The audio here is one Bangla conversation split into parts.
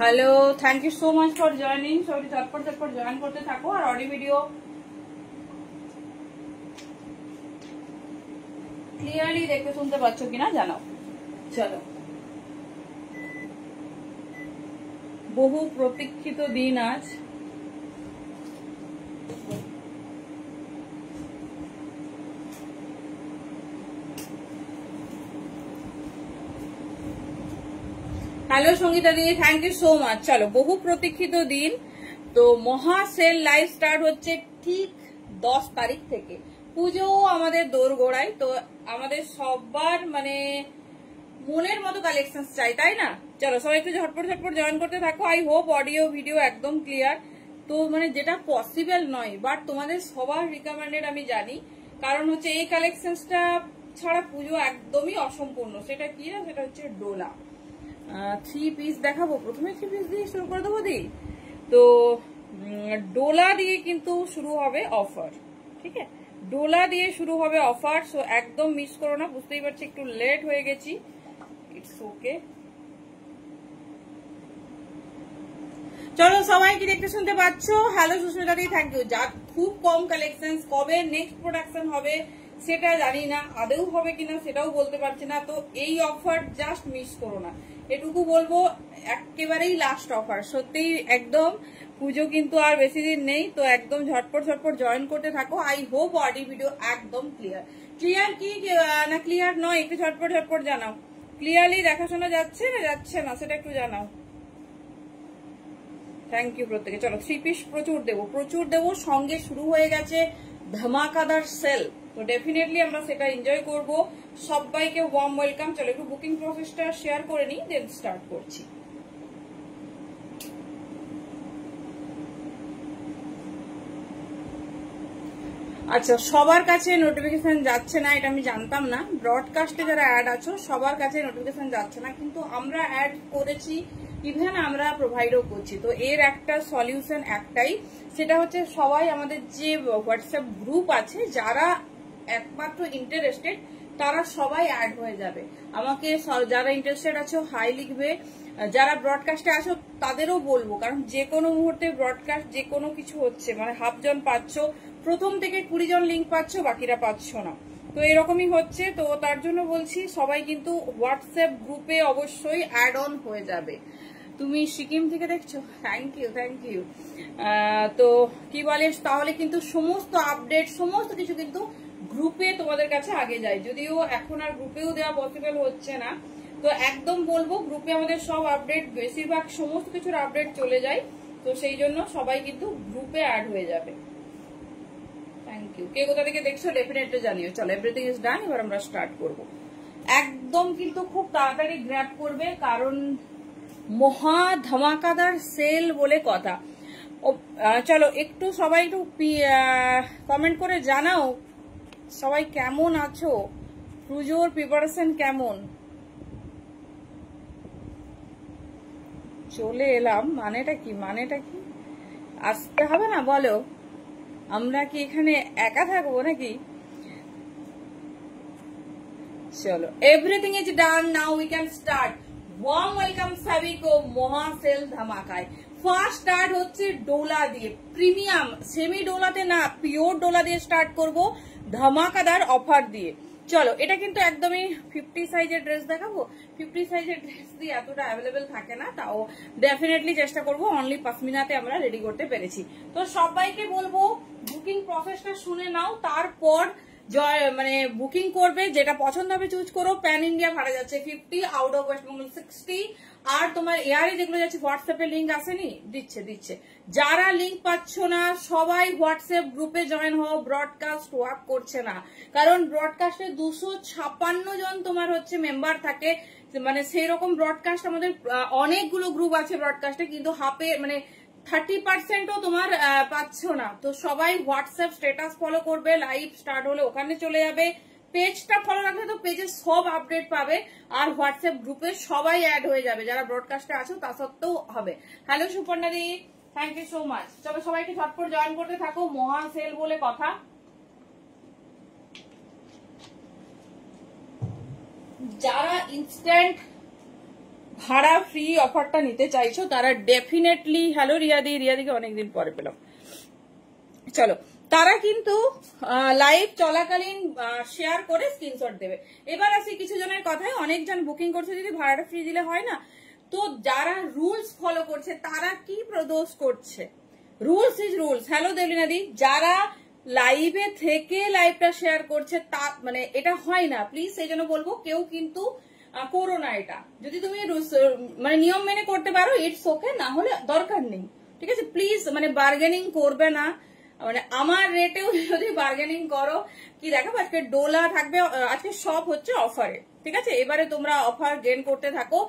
Hello, thank you so much for joining. सभी झटपट जॉइन करते থাকো আর অডিও ভিডিও ক্লিয়ারলি দেখতে শুনতে পাচ্ছ কিনা জানাও। চলো, বহু প্রতীক্ষিত দিন আজ। Hello Sangeeta the, thank you so much. चलो, बहु प्रतीक्षित दिन तो মহা সেল লাইভ স্টার্ট হচ্ছে ঠিক 10 তারিখ থেকে। পুজো আমাদের দোরগোড়ায়, তো আমাদের সবার মানে মনের মতো কালেকশন চাই, তাই না? চলো সবাই একটু ঝটপট জয়েন করতে থাকো। আই হোপ অডিও ভিডিও একদম ক্লিয়ার। তো মানে যেটা পসিবল নয়, বাট তোমাদের সবার রিকমেন্ডেড আমি জানি, কারণ হচ্ছে এই কালেকশনটা ছাড়া পুজো একদমই অসম্পূর্ণ। সেটা কি না, সেটা হচ্ছে ডোলা। 3 পিস দেখাবো, প্রথমে 3 পিস দিয়ে শুরু করে দেবো দি। তো ডোলা দিয়ে কিন্তু শুরু হবে অফার, ঠিক আছে? ডোলা দিয়ে শুরু হবে অফার, সো একদম মিস করো না। বুঝতেই পারছি একটু লেট হয়ে গেছি, ইটস ওকে। চলো, সবাই কি দেখতে শুনতে পাচ্ছ? হ্যালো সুস্মিতা দি, থ্যাংক ইউ। যা খুব কম কালেকশন, কবে নেক্সট প্রোডাকশন হবে সেটা জানি না, আদৌ হবে কিনা সেটাও বলতে পারছি না। তো এই অফার জাস্ট মিস করো না, এটুকু বলবো। একেবারেই লাস্ট অফার, সত্যিই একদম। পুজো কিন্তু আর বেশি দিন নেই, তো একদম ঝটপট জয়েন করতে থাকো। আই হোপ অডিও ভিডিও একদম ক্লিয়ার। ক্লিয়ার কি না ক্লিয়ার নয়, একটু ঝটপট জানাও। ক্লিয়ারলি দেখাশোনা যাচ্ছে না যাচ্ছে না সেটা একটু জানাও। থ্যাংক ইউ প্রত্যেকে। চলো, 3 পিস প্রচুর দেবো। সঙ্গে শুরু হয়ে গেছে ধামাকাদার সেল, তো ডেফিনেটলি আমরা সেটা এনজয় করব। সবাইকে ওয়ার্ম ওয়েলকাম। চলো, একটু বুকিং প্রসেসটা শেয়ার করে নিই, দেন স্টার্ট করছি। আচ্ছা, সবার কাছে নোটিফিকেশন যাচ্ছে না, এটা আমি জানতাম না। ব্রডকাস্টে যারা অ্যাড আছো সবার কাছে নোটিফিকেশন যাচ্ছে না, কিন্তু আমরা অ্যাড করেছি, ইভেন আমরা প্রোভাইডও করছি। তো এর একটা সলিউশন একটাই, সেটা হচ্ছে সবাই আমাদের যে হোয়াটসঅ্যাপ গ্রুপ আছে, যারা একমাত্র ইন্টারেস্টেড তারা সবাই অ্যাড হয়ে যাবে। আমাকে যারা ইন্টারেস্টেড আছো হাই লিখবে, যারা ব্রডকাস্টে আসো তাদেরও বলবো, কারণ যে কোনো মুহূর্তে ব্রডকাস্ট যে কোনো কিছু হচ্ছে, মানে হাফজন পাচ্ছ, প্রথম থেকে 20 জন লিঙ্ক পাচ্ছ, বাকিরা পাচ্ছ না। তো এরকমই হচ্ছে, তো তার জন্য বলছি সবাই কিন্তু হোয়াটসঅ্যাপ গ্রুপে অবশ্যই অ্যাড অন হয়ে যাবে। তুমি সিকিম থেকে দেখছো, থ্যাংক ইউ। তো কি বলে, তাহলে কিন্তু সমস্ত আপডেট সমস্ত কিছু কিন্তু গ্রুপে তোমাদের কাছে আগে যায়। যদিও এখন আর গ্রুপেও দেওয়া পসিবল হচ্ছে না, তো একদম বলবো গ্রুপে আমাদের সব আপডেট, বেশিরভাগ সমস্ত কিছুর আপডেট চলে যায়। তো সেই জন্য সবাই কিন্তু গ্রুপে অ্যাড হয়ে যাবে। Thank you. কে কোথা থেকে দেখছো ডেফিনেটলি জানিও। চলো, এভরিথিং ইজ ডান, এবার আমরা স্টার্ট করব। একদম কিন্তু খুব তাড়াতাড়ি গ্র্যাব করবে, কারণ মহা ধামাকাদার সেল বলে কথা। চলো, একটু সবাই একটু কমেন্ট করে জানাও সবাই কেমন আছো, পুজোর প্রিপারেশন কেমন। চলে এলাম মানেটা কি আসতে হবে না বলো? আমরা কি এখানে একা থাকবো নাকি? চলো, everything is done, now we can start. Warm welcome সभी को মহা সেল ধামাকায়। ফার্স্ট স্টার্ট হচ্ছে ডোলা দিয়ে, প্রিমিয়াম সেমি ডোলাতে না, পিওর ডোলা দিয়ে স্টার্ট করব, ধামাকাদার অফার দিয়ে। চলো, এটা কিন্তু একদমই 50 সাইজের ড্রেস দেখাবো। 50 সাইজের ড্রেস দিয়ে এতটা অ্যাভেলেবেল থাকে না, তাও ডেফিনেটলি চেষ্টা করবো। অনলি পাসমিনাতে আমরা রেডি করতে পেরেছি। তো সবাইকে বলবো বুকিং প্রসেসটা শুনে নাও, তারপর মানে বুকিং করবে, যেটা পছন্দ হবে চুজ করো। প্যান ইন্ডিয়া ভাড়া যাচ্ছে 50, আউট অফ ওয়েস্ট বেঙ্গল 60, আর তোমার এয়ারে যেগুলো যাচ্ছে হোয়াটসঅ্যাপে লিঙ্ক আসেনি, দিচ্ছে। যারা লিঙ্ক পাচ্ছ না সবাই হোয়াটসঅ্যাপ গ্রুপে জয়েন হও। ব্রডকাস্ট ওয়ার্ক করছে না, কারণ ব্রডকাস্টে 256 জন তোমার হচ্ছে মেম্বার থাকে, মানে সেই রকম ব্রডকাস্ট আমাদের অনেকগুলো গ্রুপ আছে ব্রডকাস্টে, কিন্তু হাফে মানে 30%ও তোমার পাচ্ছ না। তো সবাই হোয়াটসঅ্যাপ স্ট্যাটাস ফলো করবে, লাইভ স্টার্ট হলে ওখানে চলে যাবে। পেজটা ফলো রাখলে তো পেজে সব আপডেট পাবে, আর হোয়াটসঅ্যাপ গ্রুপে সবাই অ্যাড হয়ে যাবে যারা ব্রডকাস্টে আছো, তা সত্ত্বেও হবে। হ্যালো সুপর্ণা দি, থ্যাংক ইউ সো মাচ। চলো, সবাইকে ঝটপট জয়েন করতে থাকো, মহা সেল বলে কথা। যারা ইনস্ট্যান্ট ভাড়া ফ্রি অফারটা নিতে চাইছো তারা ডেফিনেটলি, হ্যালো রিয়াদিকে অনেকদিন পরে পেলাম, চলো তারা কিন্তু লাইভ চলাকালীন শেয়ার করে স্ক্রিনশট দেবে। এবার আসি কিছু জনের কথায়, অনেকজন বুকিং করছে যদি ভাড়াটা ফ্রি দিলে হয় না, তো যারা রুলস ফলো করছে তারা কি প্রদোষ করছে, রুলস ইজ রুলস। হ্যালো দেবলিনাদি, যারা লাইভে থেকে লাইভটা শেয়ার করছে তা মানে এটা হয় না, প্লিজ সেই জন্য বলবো কেউ কিন্তু করো না এটা। যদি তুমি মানে নিয়ম মেনে করতে পারো ইটস ওকে, না হলে দরকার নেই, ঠিক আছে? প্লিজ মানে বার্গেনিং করবে না, মানে আমার রেটেও যদি বার্গেনিং করো কি দেখাবো। আজকে ডোলা থাকবে, আজকে সব হচ্ছে অফারে, ঠিক আছে? এবারে তোমরা অফার গেন করতে থাকো।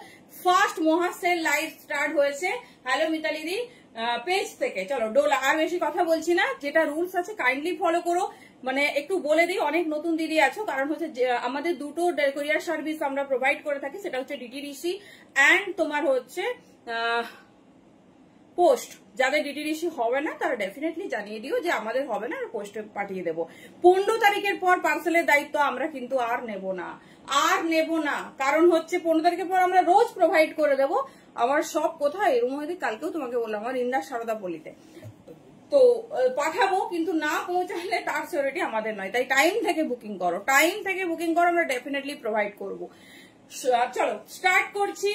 ফার্স্ট মহাসেল লাইভ স্টার্ট হয়েছে, হ্যালো মিতালিদি পেজ থেকে। চলো ডোলা, আর বেশি কথা বলছি না, যেটা রুলস আছে কাইন্ডলি ফলো করো। মানে একটু বলে দিই, অনেক নতুন দিদি আছো, কারণ হচ্ছে আমাদের দুটো কোরিয়ার সার্ভিস আমরা প্রোভাইড করে থাকি, সেটা হচ্ছে ডিটিডিসি অ্যান্ড তোমার হচ্ছে পোস্ট। যাদের ডিটিডিসি হবে না তারা ডেফিনেটলি জানিয়ে দিও যে আমাদের হবে না, পোস্টে পাঠিয়ে দেবো। 15 তারিখের পর পার্সেলের দায়িত্ব আমরা কিন্তু আর নেব না, কারণ হচ্ছে 15 তারিখের পর আমরা রোজ প্রোভাইড করে দেবো। আমার সব কোথায় রুমদি, কালকেও তোমাকে বললাম আমার ইন্দার সারদা পল্লীতে, তো পাঠাবো, কিন্তু না পৌঁছালে তার সিওরিটি আমাদের নয়। তাই টাইম থেকে বুকিং করো, আমরা ডেফিনেটলি প্রোভাইড করবো। চলো স্টার্ট করছি।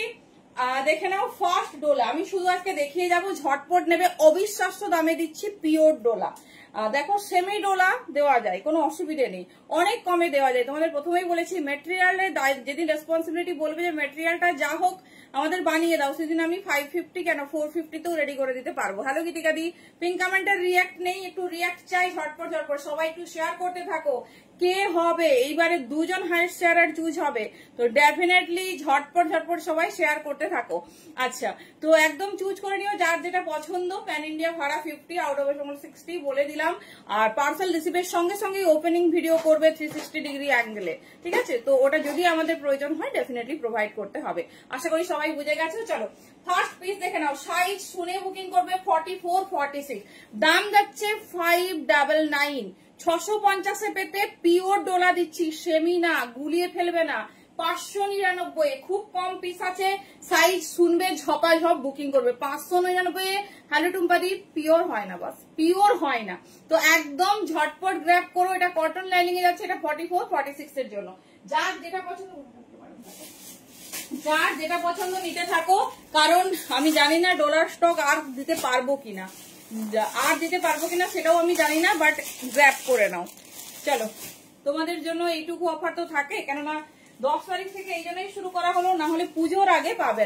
দেখে নাও ফার্স্ট ডোলা, আমি শুধু আজকে দেখিয়ে যাবো, ঝটপট নেবে, অবিশ্বাস্য দামে দিচ্ছি পিওর ডোলা। দেখো সেমি ডোলা দেওয়া যায়, কোনো অসুবিধে নেই, অনেক কমে দেওয়া যায়। তোমাদের প্রথমেই বলেছি মেটেরিয়ালের যেদিন রেসপন্সিবিলিটি বলবে যে মেটেরিয়ালটা যা হোক আমাদের বানিয়ে দাও, সেদিন আমি 550 কেন 450 তেও রেডি করে দিতে পারবো। হ্যালো গীতিকা দি, পিঙ্ক কমেন্টের রিয়াক্ট নেই, একটু রিয়াক্ট চাই, ঝটপট সবাই একটু শেয়ার করতে থাকো। কে হবে এইবারে দুজন হাইস্ট শেয়ারার চুজ হবে, তো ডেফিনেটলি ঝটপট সবাই শেয়ার করতে থাকো। আচ্ছা, তো একদম চুজ করে নিও যার যেটা পছন্দ। প্যান ইন্ডিয়া ভাড়া 50, আউট অফ 60 বলে দিলাম। আর পার্সেল রিসিভের সঙ্গে সঙ্গে ওপেনিং ভিডিও করবে 360 ডিগ্রি অ্যাঙ্গেলে, ঠিক আছে? তো ওটা যদি আমাদের প্রয়োজন হয় ডেফিনেটলি প্রোভাইড করতে হবে। আশা করি সবাই বুঝে গেছে। চলো ফার্স্ট পিস দেখে নাও, সাইজ শুনে বুকিং করবে 44, 46, দাম যাচ্ছে 599। 650 পেতে পিওর ডোলা দিচ্ছি, সেমি না, গুলিয়ে ফেলবে না। 599, খুব কম পিস আছে, সাইজ শুনবে ঝপাঝপ বুকিং করবে। 599 হ্যালো টুম্পাদি, পিওর হয় না, বাস পিওর হয় না, তো একদম ঝটপট গ্র্যাব করো। এটা কটন লাইনিং এ যাচ্ছে, এটা 44, 46 এর জন্য। যার যেটা পছন্দ নিতে থাকো, কারণ আমি জানি না ডলার স্টক আর দিতে পারবো কিনা, সেটাও আমি জানি না, বাট গ্র্যাব করে নাও। চলো তোমাদের জন্য এইটুকু অফার তো থাকে, কেননা 10 তারিখ থেকে এই জন্যই শুরু করা হলো, না হলে পুজোর আগে পাবে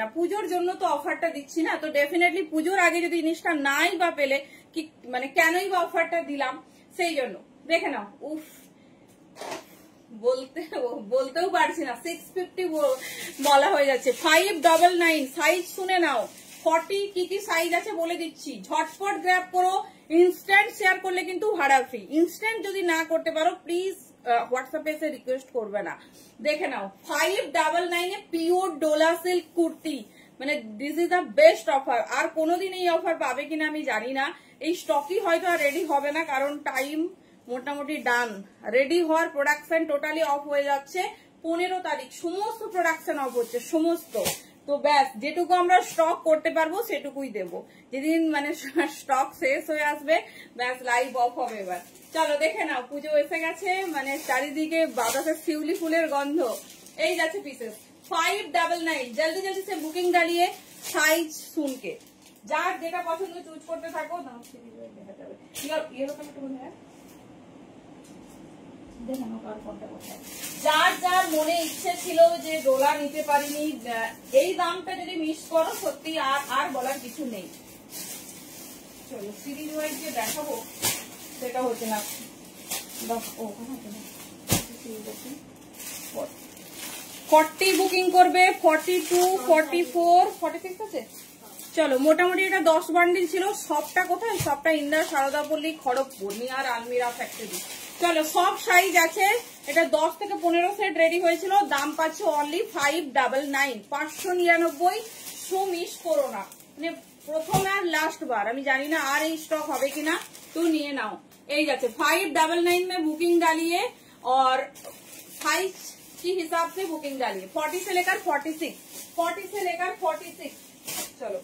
না, পুজোর জন্য তো অফারটা দিচ্ছি না। তো ডেফিনেটলি পুজোর আগে যদি জিনিসটা নাই বা পেলে কি মানে কেনই বা অফারটা দিলাম, সেই জন্য দেখে নাও। উফ, বলতেও পারছি না, 650 বলা হয়ে যাচ্ছে। 599, সাইজ শুনে নাও। 40 কি সাইজ আছে বলে দিচ্ছি, ঝটপট গ্র্যাব করো। ইনস্ট্যান্ট শেয়ার করলে কিন্তু ভাড়া ফ্রি, ইনস্ট্যান্ট যদি না করতে পারো প্লিজ হোয়াটসঅ্যাপে এসে রিকোয়েস্ট করবে না। দেখে নাও 599 এ পিওর ডোলা সিল্ক কুর্তি, মানে this is the best offer. আর কোনোদিন এই অফার পাবে কিনা আমি জানি না, এই স্টকই হয়তো আর রেডি হবে না, কারণ টাইম মোটামুটি ডান। রেডি হওয়ার প্রোডাকশন টোটালি অফ হয়ে যাচ্ছে। 15 তারিখ সমস্ত প্রোডাকশন অফ হচ্ছে, সমস্ত। তো ব্যাস যেটুকু আমরা স্টক করতে পারবো সেটুকুই দেবো, যেদিন মানে স্টক শেষ হয়ে আসবে ব্যাস লাইভ অফ হবে। এবার চলো দেখে নাও, পুজো এসে গেছে, মানে চারিদিকে বাতাসের শিউলি ফুলের গন্ধ। এই যাচ্ছে পিসেস 599, জলদি সে বুকিং ডালিয়ে সাইজ শুনকে যার যেটা পছন্দ চুজ করতে থাকো। যার যার মনে ইচ্ছে ছিল যে ডোলা নিতে পারিনি, এই দামটা যদি মিস করো সত্যি আর বলার কিছু নেই। চলো সিরিজ ওয়াইজ যে দেখাবো সেটা হচ্ছে না। 40 বুকিং করবে, 42, 44, 46 আছে। চলো মোটামুটি এটা 10 বান্ডিল ছিল। সবটা কোথায়? সবটা ইন্দার সারদাপল্লী, খড়গপুর, নিয়ার আলমিরা ফ্যাক্টরি। চলো সব সাইজ আছে। এটা 10 থেকে 15 সেট রেডি হয়েছিল, দাম পাচ্ছে অনলি 599, 599। শো মিস করো না, মানে প্রথম আর লাস্ট বার। আমি জানি না আর এই স্টক হবে কিনা, তো নিয়ে নাও। এই যাচ্ছে 599 में बुकिंग डालिए और साइज की हिसाब से बुकिंग डालिए। 40 से लेकर 46, 40 से लेकर 46। चलो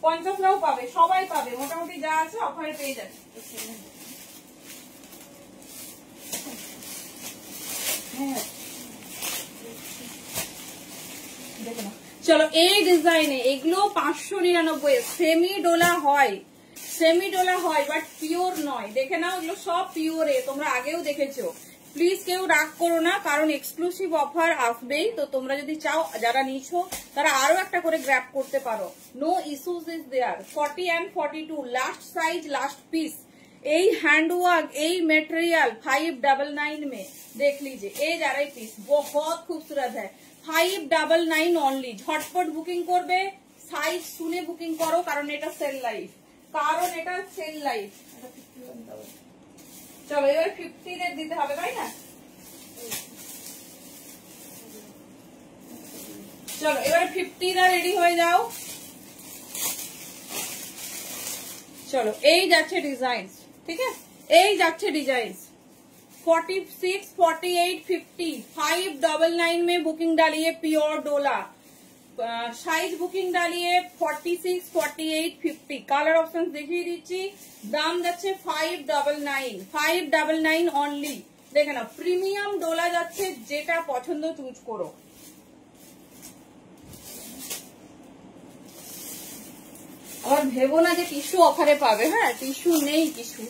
50টাও পাবে, সবাই পাবে, মোটামুটি যা আছে অফারে পেয়ে যাচ্ছে। দেখো না, চলো এই ডিজাইনে এগুলো 599 সেমি ডোলা হয়, সেমি ডোলা হয় বাট পিওর নয়। দেখে নাও এগুলো সব পিওরে, তোমরা আগেও দেখেছো। প্লিজ কেউ রাগ করো না, কারণ এক্সক্লুসিভ অফার আসবেই। তো তোমরা যদি চাও, যারা নিছো তারা আরো একটা করে গ্র্যাব করতে পারো। No issues is there. 40 and 42 last size last piece. এই हैंडवर्क এই मटेरियल 599 में देख लीजिए। ये जा रहा है पीस, बहुत खूबसूरत है। 599 অনলি। ঝটপট বুকিং করবে, সাইজ শুনে বুকিং করো, কারণ এটা সেল লাইফ, কারণ এটা সেল লাইফ। চলো এবার 50 এর দিতে হবে, তাই না? চলো এবার 50 টা রেডি হয়ে যাও। চলো এই যাচ্ছে ডিজাইন, ঠিক আছে, এই যাচ্ছে ডিজাইন। 46, 48, 50, 599 में बुकिंग डालिए प्योर डोला। साइज बुकिंग डालिए 46, 48, 50। কালার অপশন দেখিয়ে দিচ্ছি। দাম যাচ্ছে 599, 599 অনলি। দেখে না, প্রিমিয়াম ডোলা যাচ্ছে, যেটা পছন্দ চুজ করো। আর ভেবো না যে টিস্যু অফারে পাবে, হ্যাঁ টিস্যু নেই কিছু,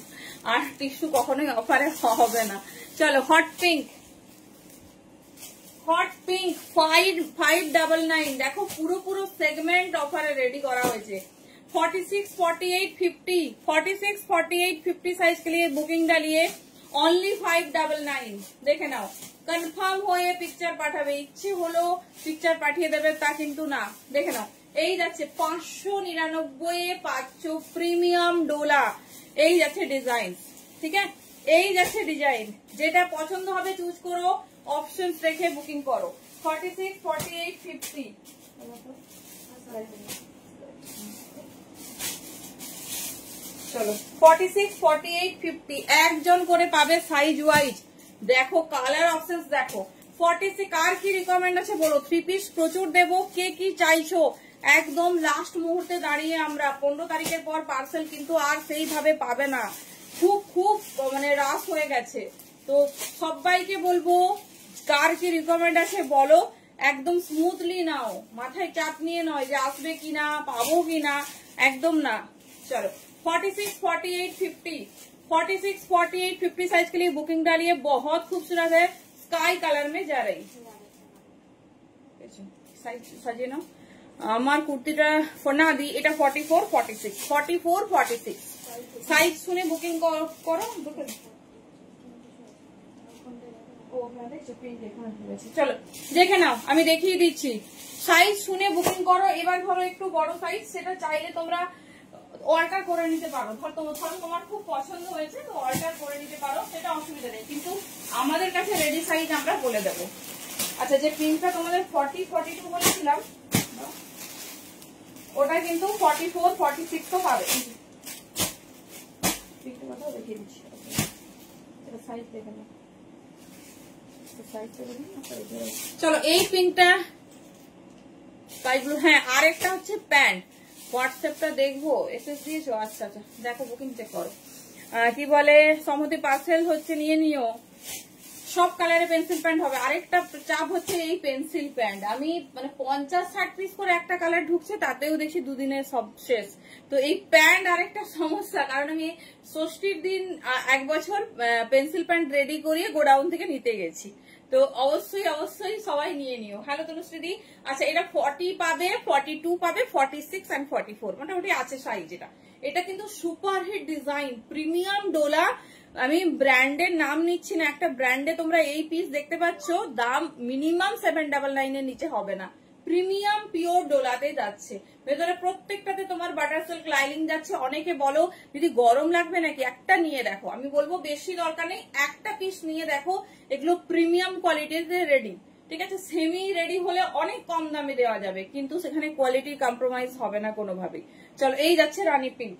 আর টিস্যু কখনোই অফারে হবে না। চলো হট পিঙ্ক, হট পিঙ্ক 599। দেখো পুরো পুরো সেগমেন্ট অফারে রেডি করা হয়েছে। 46, 48, 50, 46, 48, 50 সাইজ के लिए बुकिंग डालिए। অনলি 599। দেখে নাও, কনফার্ম হয়ে পিকচার পাঠাবে। ইচ্ছে হলো পিকচার পাঠিয়ে দেবে তা কিন্তু না। দেখে নাও, এই যাচ্ছে 599 পাচ্ছ প্রিমিয়াম ডোলা। এই যাচ্ছে ডিজাইন, ঠিক আছে, এই যাচ্ছে ডিজাইন। যেটা পছন্দ হবে চুজ করো, অপশনস রেখে বুকিং করো। 46, 48, 50। চলো 46, 48, 50 একজন করে পাবে সাইজ ওয়াইজ। দেখো কালার অপশনস দেখো। 46 কার কি রিকমেন্ড আছে বলো। 3 পিস প্রচুর দেবো, কে কি চাইছো। একদম লাস্ট মুহূর্তে দাঁড়িয়ে আমরা 15 তারিখের পর পার্সেল কিন্তু আর সেইভাবে পাবে না, খুব খুব মানে রাশ হয়ে গেছে। তো সবাইকে বলবো কার কি রিকমেন্ড আছে বলো, একদম স্মুথলি নাও, মাথায় চাপ নিয়ে নয় যে আসবে কিনা পাবো কিনা, একদম না। चलो 46, 48, 50, 46, 48, 50 साइज के लिए बुकिंग डालिए। बहुत खूबसूरत है, स्काई कलर में जा रही। साइज সাজিয়ে নাও। আমার কুর্তিটা না দি, এটা 44, 46, 44, 46 সাইজ শুনে বুকিং করো। চলো দেখে নাও, আমি দেখিয়ে দিচ্ছি। সাইজ শুনে বুকিং করো। এবার ধরো একটু বড় সাইজ, সেটা চাইলে তোমরা অল্টার করে নিতে পারো। ধরো তোমার খুব পছন্দ হয়েছে তো অল্টার করে নিতে পারো, সেটা অসুবিধা নেই, কিন্তু আমাদের কাছে রেডি সাইজ আমরা বলে দেবো। আচ্ছা, যে পিঙ্কটা তোমাদের 40, 42 বলেছিলাম, ওটা কিন্তু 44, 46 তো পাবে। পিঙ্কটা কথা দেখিয়ে দিচ্ছি, সাইজ দেখে নাও। চলো এই পিঙ্কটা হ্যাঁ, আরেকটা হচ্ছে প্যান্ট। হোয়াটসঅ্যাপটা দেখবো, এসএস দিয়েছো? আচ্ছা আচ্ছা, দেখো বুকিং চেক করো। কি বলে, সমতি পার্সেল হচ্ছে, নিয়ে নিও। সব কালারে পেন্সিল প্যান্ট হবে। আরেকটা চাপ হচ্ছে এই পেন্সিল প্যান্ট। আমি মানে 50-60 পিস করে একটা কালার ঢুকছে, তাতেও দেখছি দুদিনের সব শেষ। তো এই প্যান্ট আরেকটা সমস্যা, কারণ আমি ষষ্ঠীর দিন 1 বছর পেন্সিল প্যান্ট রেডি করিয়ে গোডাউন থেকে নিতে গেছি। তো অবশ্যই অবশ্যই সবাই নিয়ে নিও। হ্যালো তনুশ্রী। আচ্ছা, এটা 40 পাবে, 42 পাবে, 46 and 44 মোটামুটি আছে সাইজ। এটা কিন্তু super hit design, premium Dola. আমি ব্র্যান্ডের নাম নিচ্ছি না, একটা ব্র্যান্ডে তোমরা এই পিস দেখতে পাচ্ছ, দাম মিনিমাম 799 এর নিচে হবে না। প্রিমিয়াম পিওর ডোলাতে যাচ্ছে। ভেতরে প্রত্যেকটাতে তোমার বাটার সিল্ক লাইনিং যাচ্ছে। অনেকে বলো যদি গরম লাগবে নাকি, একটা নিয়ে দেখো। আমি বলবো বেশি দরকার নেই, একটা পিস নিয়ে দেখো। এগুলো প্রিমিয়াম কোয়ালিটিতে রেডি, ঠিক আছে। সেমি রেডি হলে অনেক কম দামে দেওয়া যাবে, কিন্তু সেখানে কোয়ালিটি কম্প্রোমাইজ হবে না কোনোভাবেই। চলো এই যাচ্ছে রানী পিঙ্ক।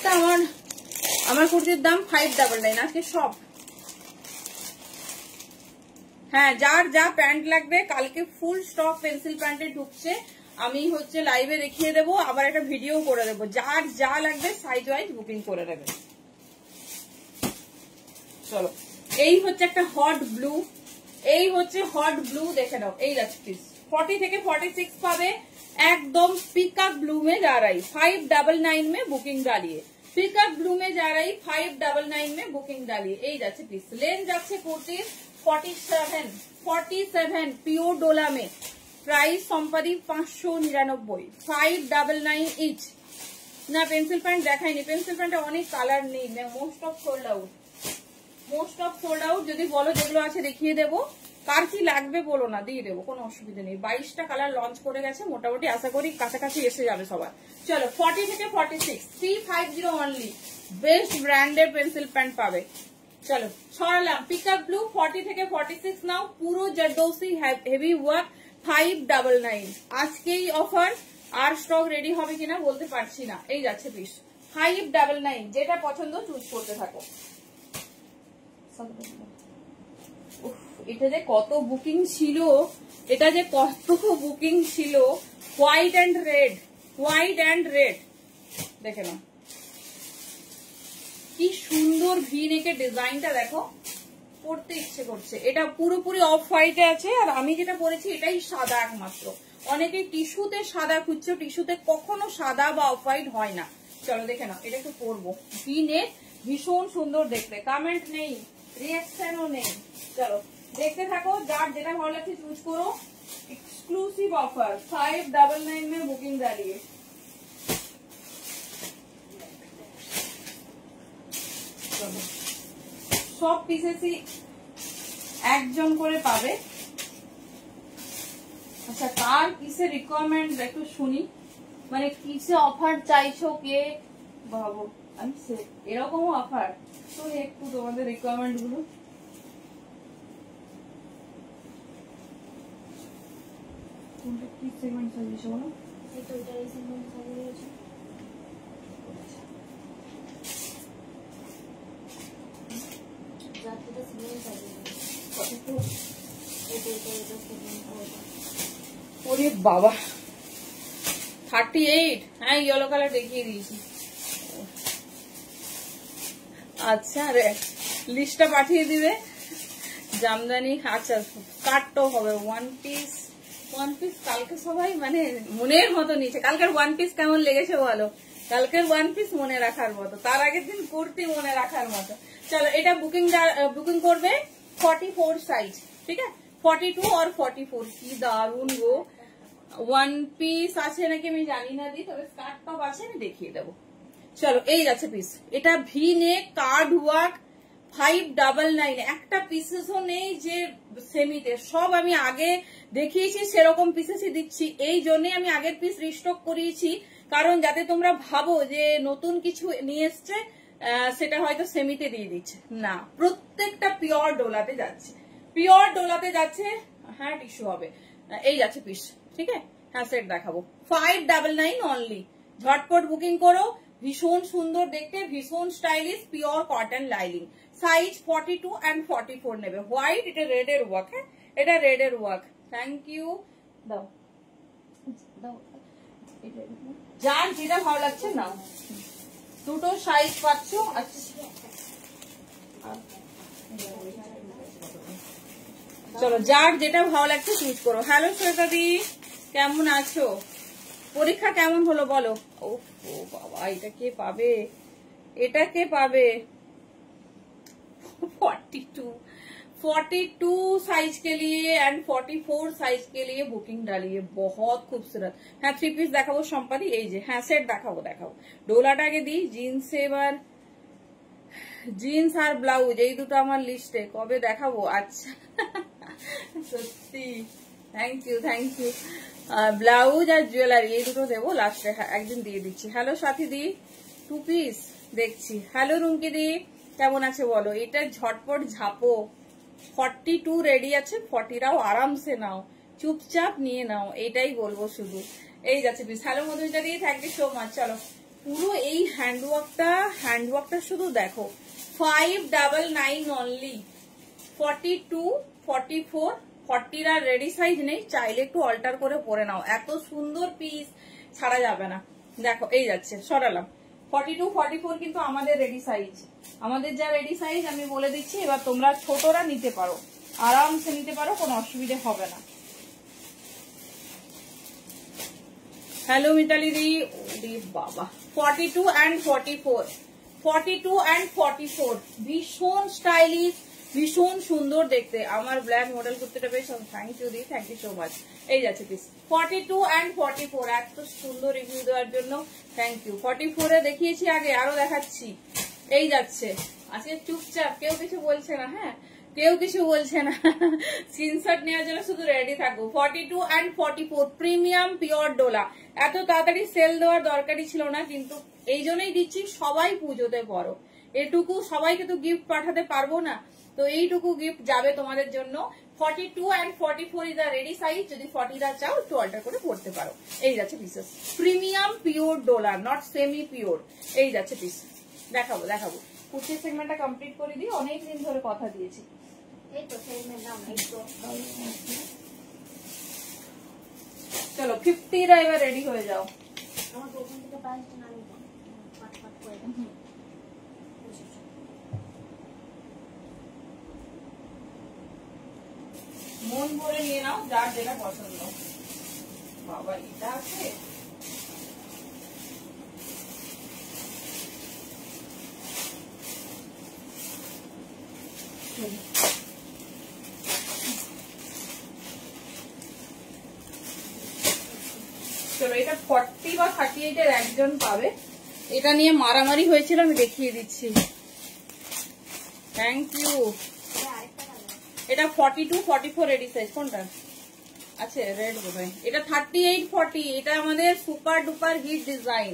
একটা আমার কুর্তির দাম 599 আজকে সব। হ্যাঁ, যার যা প্যান্ট লাগবে কালকে ফুল স্টক পেন্সিল প্যান্টে ঢুকছে, আমি হচ্ছে লাইভে দেখিয়ে দেবো, আবার একটা ভিডিও করে দেবো। যার যা লাগবে সাইজ ওয়াইজ বুকিং করে দেবে। চলো, এই হচ্ছে একটা হট ব্লু, এই হচ্ছে হট ব্লু, দেখে নাও। এই যাচ্ছে প্লিজ 40 থেকে 46 পাবে, एकदम पिकअप ब्लू में जा रही 599 में बुकिंग डालिए। पिकअप ब्लू में जा रही 599 में बुकिंग डालिए। এই যাচ্ছে প্লিজ। লেন যাচ্ছে কুর্তির 47 পিওর ডোলা में, प्राइस সম্পাদি 599, 599 ইচ। না পেন্সিল প্যান্ট দেখাইনি, পেন্সিল প্যান্টে অনেক কালার নেই, মোস্ট অফ সোল্ড আউট। যদি বলো যেগুলো আছে দেখিয়ে দেবো, কার কি লাগবে বলো না, দিয়ে দেবো, কোনো অসুবিধা নেই। 22টা কালার লঞ্চ করে গেছে, মোটামুটি আশা করি কাছাকাছি এসে যাবে সবার। চলো 40 থেকে 46 350 অনলি, বেস্ট ব্র্যান্ডের পেন্সিল প্যান্ট পাবে। চলো ছড়ালাম পিকআপ ব্লু 40 থেকে 46 নাও, পুরো জারদৌসি হেভি ওয়ার্ক 599। আজকেই অফার, আর স্টক রেডি হবে কিনা বলতে পারছি না। এই যাচ্ছে পিস 599, যেটা পছন্দ চুজ করতে থাকো। এটা যে কত বুকিং ছিল, হোয়াইট অ্যান্ড রেড, দেখে নাও কি সুন্দর ভি নেকের ডিজাইনটা দেখো, পড়তে ইচ্ছে করছে। এটা পুরোপুরি অফ হোয়াইটে আছে, আর আমি যেটা পরেছি এটাই সাদা একমাত্র। অনেকে টিস্যুতে সাদা খুঁজছো, টিস্যুতে কখনো সাদা বা অফ হোয়াইট হয় না। চলো দেখে নাও, এটা একটু পরবো, ভি নেক ভীষণ সুন্দর দেখতে, কমেন্ট নেই, রিঅ্যাকশনও নেই। চলো দেখতে থাকো, যার যেটা ভালো লাগছে চুজ করো। एक्सक्लूसिव ऑफर 599 में बुकिंग डालिए। সব পিসেসই একজন করে পাবে। আচ্ছা, কার কিসে রিকোয়ারমেন্ট একটু শুনি, মানে কিসে অফার চাইছো, কে ভাবো আমি এরকমও অফার, তো একটু তোমাদের রিকোয়ারমেন্ট গুলো। কি সেগমেন্ট সাজিয়েছো বলো? এই তো এটা এই সেগমেন্ট সাজিয়েছো। যাত্রাটা সেগমেন্ট সাজিয়েছো কত তো এটা সেগমেন্ট হবে। ওরে বাবা 38, হ্যাঁ ইয়েলো কালার দেখিয়ে দিয়েছি। আচ্ছা রে, লিস্টটা পাঠিয়ে দিবে জামদানি। আচ্ছা কাটটাও হবে, ওয়ান পিস কালকে সবাই মানে মনের মতো নিয়েছে। কালকের ওয়ান পিস কেমন লেগেছে বলো? কালকের ওয়ান পিস মনে রাখার মতো, তার আগের দিন কুর্তি মনে রাখার মতো। চলো এটা বুকিং করবে 44 সাইজ, ঠিক আছে 42 और 44। কি দারুন গো, ওয়ান পিস আছে নাকি আমি জানি না দি, তবে স্কার্ট টপ আছে, আমি দেখিয়ে দেবো। চলো এই যাচ্ছে পিস, এটা ভি নেক কার্ড ওয়ার্ক 599। একটা পিসেসও নেই যে সেমিতে, সব আমি আগে দেখিয়েছি সেরকম পিসেসই দিচ্ছি। এই জন্যই আমি আগের পিস রিস্টক করিয়েছি, কারণ যাতে তোমরা ভাবো যে নতুন কিছু নিয়ে এসছে, সেটা হয়তো সেমিতে দিয়ে দিচ্ছে না। প্রত্যেকটা পিওর ডোলাতে যাচ্ছে, হ্যাঁ টিস্যু হবে। এই যাচ্ছে পিস, ঠিক আছে। হ্যাঁ সেট দেখাবো 599 অনলি, ঝটপট বুকিং করো। ভীষণ সুন্দর দেখতে, ভীষণ stylish, pure cotton lining. Size 42 and 44 নেবে। হোয়াইট, এটা রেডের ওয়ার্ক, হ্যাঁ এটা রেডের ওয়ার্ক। থ্যাংক ইউ, দাও যার যেটা ভালো লাগছে না, দুটো সাইজ পাচ্ছ। আচ্ছা চলো যার যেটা ভালো লাগছে চুজ করো। হ্যালো শ্বেতা দি, কেমন আছো? পরীক্ষা কেমন হলো বলো? ও বাবা, এটা কে পাবে? 42 साइज के लिए एंड 44 साइज के लिए बुकिंग डालिए। बहुत खूबसूरत। হ্যাঁ 3 পিস দেখাবো সম্পাদি, এই যে হ্যাঁ সেট দেখাবো। ডোলাটা আগে দিই, জিন্স আর ব্লাউজ এই দুটো আমার লিস্টে, কবে দেখাবো? আচ্ছা সত্যি, থ্যাংক ইউ। ব্লাউজ আর জুয়েলারি এই দুটো দেবো লাস্টে, একদিন দিয়ে দিচ্ছি। হ্যালো সাথী দি, 2 পিস দেখছি। হ্যালো রুমকি দি, কেমন আছে বলো? এটা ঝটপট ঝাপো, 42 রেডি আছে, 40রাও আরামসে নাও, চুপচাপ নিয়ে নাও, এটাই বলবো শুধু। এই যাচ্ছে পিস। হ্যালো মধুমিতা দি, থ্যাংক ইউ সো মাচ। চলো পুরো এই হ্যান্ডওয়ার্কটা শুধু দেখো 599 অনলি। 42, 44, 40 আর রেডি সাইজ নেই, চাইলে একটু অল্টার করে পরে নাও, এত সুন্দর পিস ছাড়া যাবে না। দেখো এই যাচ্ছে, সরালাম। 42, 44 কিন্তু আমাদের রেডি সাইজ, আমাদের যা রেডি সাইজ আমি বলে দিচ্ছি। এবার তোমরা ছোটরা নিতে পারো, আরামসে নিতে পারো, কোনো অসুবিধে হবে না। হ্যালো মিতালি দি, বাবা 42 and 44, 42 and 44 ভীষণ স্টাইলিশ, ভীষণ সুন্দর দেখতে। আমার ব্ল্যাক মডেল কুর্তিটা বেশ, থ্যাংক ইউ দি, থ্যাংক ইউ সো মাচ। এই যাচ্ছে পিস 42 and 44, এত সুন্দর রিভিউ দেওয়ার জন্য থ্যাংক ইউ। 44 এ দেখিয়েছি আগে, আরো দেখাচ্ছি। এই যাচ্ছে, আজকে চুপচাপ, কেউ কিছু বলছে না, হ্যাঁ কেউ কিছু বলছে না, স্ক্রিনশট নেওয়ার জন্য শুধু রেডি থাকবো। 42 and 44 প্রিমিয়াম পিওর ডোলা। এত তাড়াতাড়ি সেল দেওয়ার দরকারই ছিল না, কিন্তু এই জন্যই দিচ্ছি, সবাই পুজোতে পড়ো, এটুকু সবাইকে তো গিফট পাঠাতে পারবো না, তো এইটুকু গিফট যাবে তোমাদের জন্য। 42 and 44 is a ready size, যদি 40 চাও একটু অল্টার করে পড়তে পারো। এই যাচ্ছে pieces, premium pure Dola, not semi pure. এই যাচ্ছে পিস, দেখাবো দেখাবো। কুর্তির সেগমেন্টটা কমপ্লিট করে দিই, অনেকদিন ধরে কথা দিয়েছি। চলো 50 এবার রেডি হয়ে যাও। মন ভরে নিয়ে নাও, যার যেটা পছন্দ। বাবা এটা আছে, চলো এটা 40 বা 38 এর একজন পাবে। এটা নিয়ে মারামারি হয়েছিল, আমি দেখিয়ে দিচ্ছি। Thank you. এটা 42, 44 রেডি সাইজ, কোনটা আছে? রেড বোধহয়। এটা 38, 40, এটা আমাদের সুপার ডুপার হিট ডিজাইন।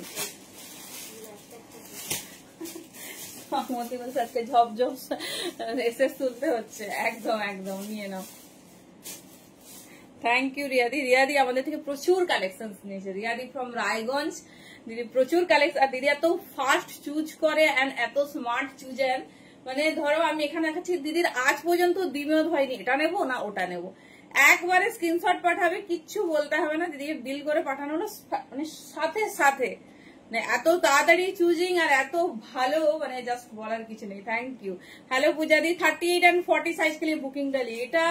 আজকে ঝপঝপ এসএস তুলতে হচ্ছে, একদম একদম নিয়ে নাও। Thank you রিয়াদি। রিয়াদি আমাদের থেকে প্রচুর কালেকশন নিয়েছে, রিয়াদি ফ্রম রায়গঞ্জ। দিদি প্রচুর কালেকশন, আর দিদি এত ফাস্ট চুজ করে এন্ড এত স্মার্ট চুজেন, মানে ধরো আমি এখানে দেখাচ্ছি, দিদির আজ পর্যন্ত দ্বিমত হয়নি এটা নেবো না ওটা নেবো, একবারে স্ক্রিনশট পাঠাবে, কিচ্ছু বলতে হবে না, দিদিকে ডিল করে পাঠানো হলো মানে সাথে সাথে, মানে এত তাড়াতাড়ি চুজিং আর এত ভালো, মানে জাস্ট বলার কিছু নেই। Thank you. হ্যালো পূজাদি, 38 and 40 সাইজ के लिए বুকিং ডালি। এটা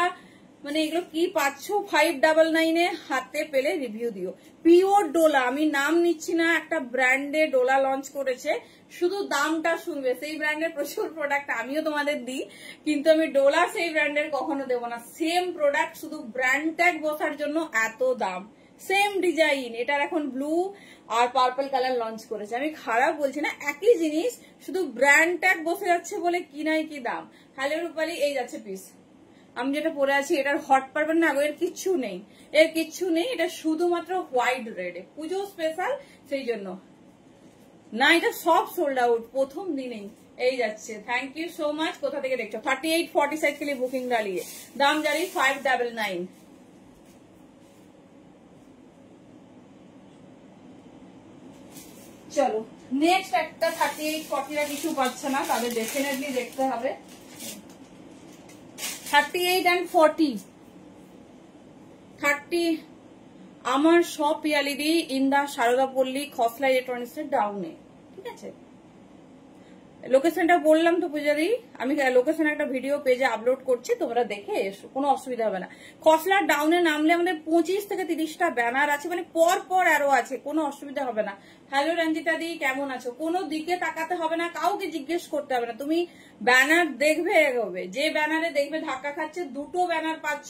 মানে এগুলো কি পাচ্ছ? 599 হাতে পেলে রিভিউ দিও। পিওর ডোলা, আমি নাম নিচ্ছি না, একটা ব্র্যান্ডে ডোলা লঞ্চ করেছে, শুধু দামটা শুনবে। সেই ব্র্যান্ডের প্রচুর প্রোডাক্ট আমিও তোমাদের দিই, কিন্তু আমি ডোলা সেই ব্র্যান্ডের কখনো দেবো না। সেম প্রোডাক্ট, শুধু ব্র্যান্ড ট্যাগ বসার জন্য এত দাম, সেম ডিজাইন। এটার এখন ব্লু আর পার্পল কালার লঞ্চ করেছে, আমি খারাপ বলছি না, একই জিনিস, শুধু ব্র্যান্ড ট্যাগ বসে যাচ্ছে বলে কি নাই কি দাম। হ্যালো রূপালী, এই যাচ্ছে পিস। আমি যেটা পরে আছি এটার হট পারবেন না, এর কিচ্ছু নেই, এর কিচ্ছু নেই, এটা শুধুমাত্র হোয়াইট রেডে, পুজো স্পেশাল, সেই জন্য না, এটা সব সোল্ড আউট প্রথম দিনেই। এই যাচ্ছে, থ্যাংক ইউ সো মাচ। কোথা থেকে দেখছো? 38, 40 সাইজ के लिए বুকিং ডালিয়ে, দাম জারি 599। চলো নেক্সট একটা 38, 40 কিছু পাচ্ছে না, তাদের ডেফিনেটলি দেখতে হবে। 38 and 40, 30 আমার সব পিয়ালিদি ইন দা শারদাপল্লী খসলা ইলেকট্রনিক্স এর ডাউনে, ঠিক আছে? লোকেশনটা বললাম তো পূজারি, আমি লোকেশন একটা ভিডিও পেজে আপলোড করছি, তোমরা দেখে এসো, কোনো অসুবিধা হবে না। খসলার ডাউনে নামলে আমাদের 25 থেকে 30টা ব্যানার আছে, মানে পর পর আরো আছে, কোনো অসুবিধা হবে না। হ্যালো রঞ্জিতা দি, কেমন আছো? কোনো দিকে তাকাতে হবে না, কাউকে জিজ্ঞেস করতে হবে না, তুমি ব্যানার দেখবে এগোবে। যে ব্যানারে দেখবে ধাক্কা খাচ্ছে, দুটো ব্যানার পাচ্ছ,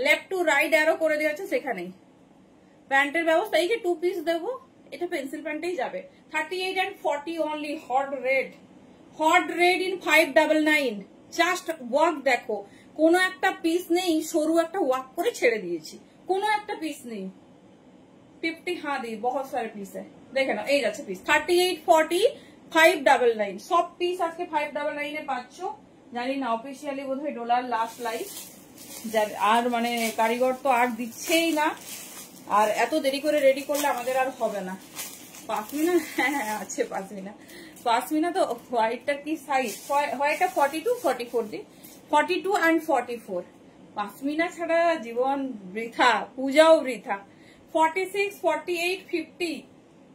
লেফট টু রাইট অ্যারো করে দেওয়া আছে, সেখানেই প্যান্টের ব্যবস্থা। এই যে 2 পিস দেবো, এটা পেন্সিল প্যান্টেই যাবে। 38 and 40 only, hot red, hot red in 599। Just work দেখো, কোনো একটা পিস নেই, সরু একটা ওয়ার্ক করে ছেড়ে দিয়েছি, কোনো একটা পিস নেই। 50 हाँ दी, बहुत सारे पीस है, देखे ना। এই যাচ্ছে পিস 38, 40, 599, সব পিস আজকে 599 এ পাচ্ছ। জানি না অফিসিয়ালি বোধহয় ডলার লাস্ট লাইফ, আর মানে কারিগর তো আর দিচ্ছেই না, আর এত দেরি করে রেডি করলে আমাদের আর হবে না। পাশমিনা, হ্যাঁ আছে পাশমিনা। পাশমিনা তো হোয়াইটটা কি সাইজ, হোয়াইটটা 42 44 দি 42 and 44। পাশমিনা ছাড়া জীবন বৃথা, পূজাও বৃথা। 46 48 50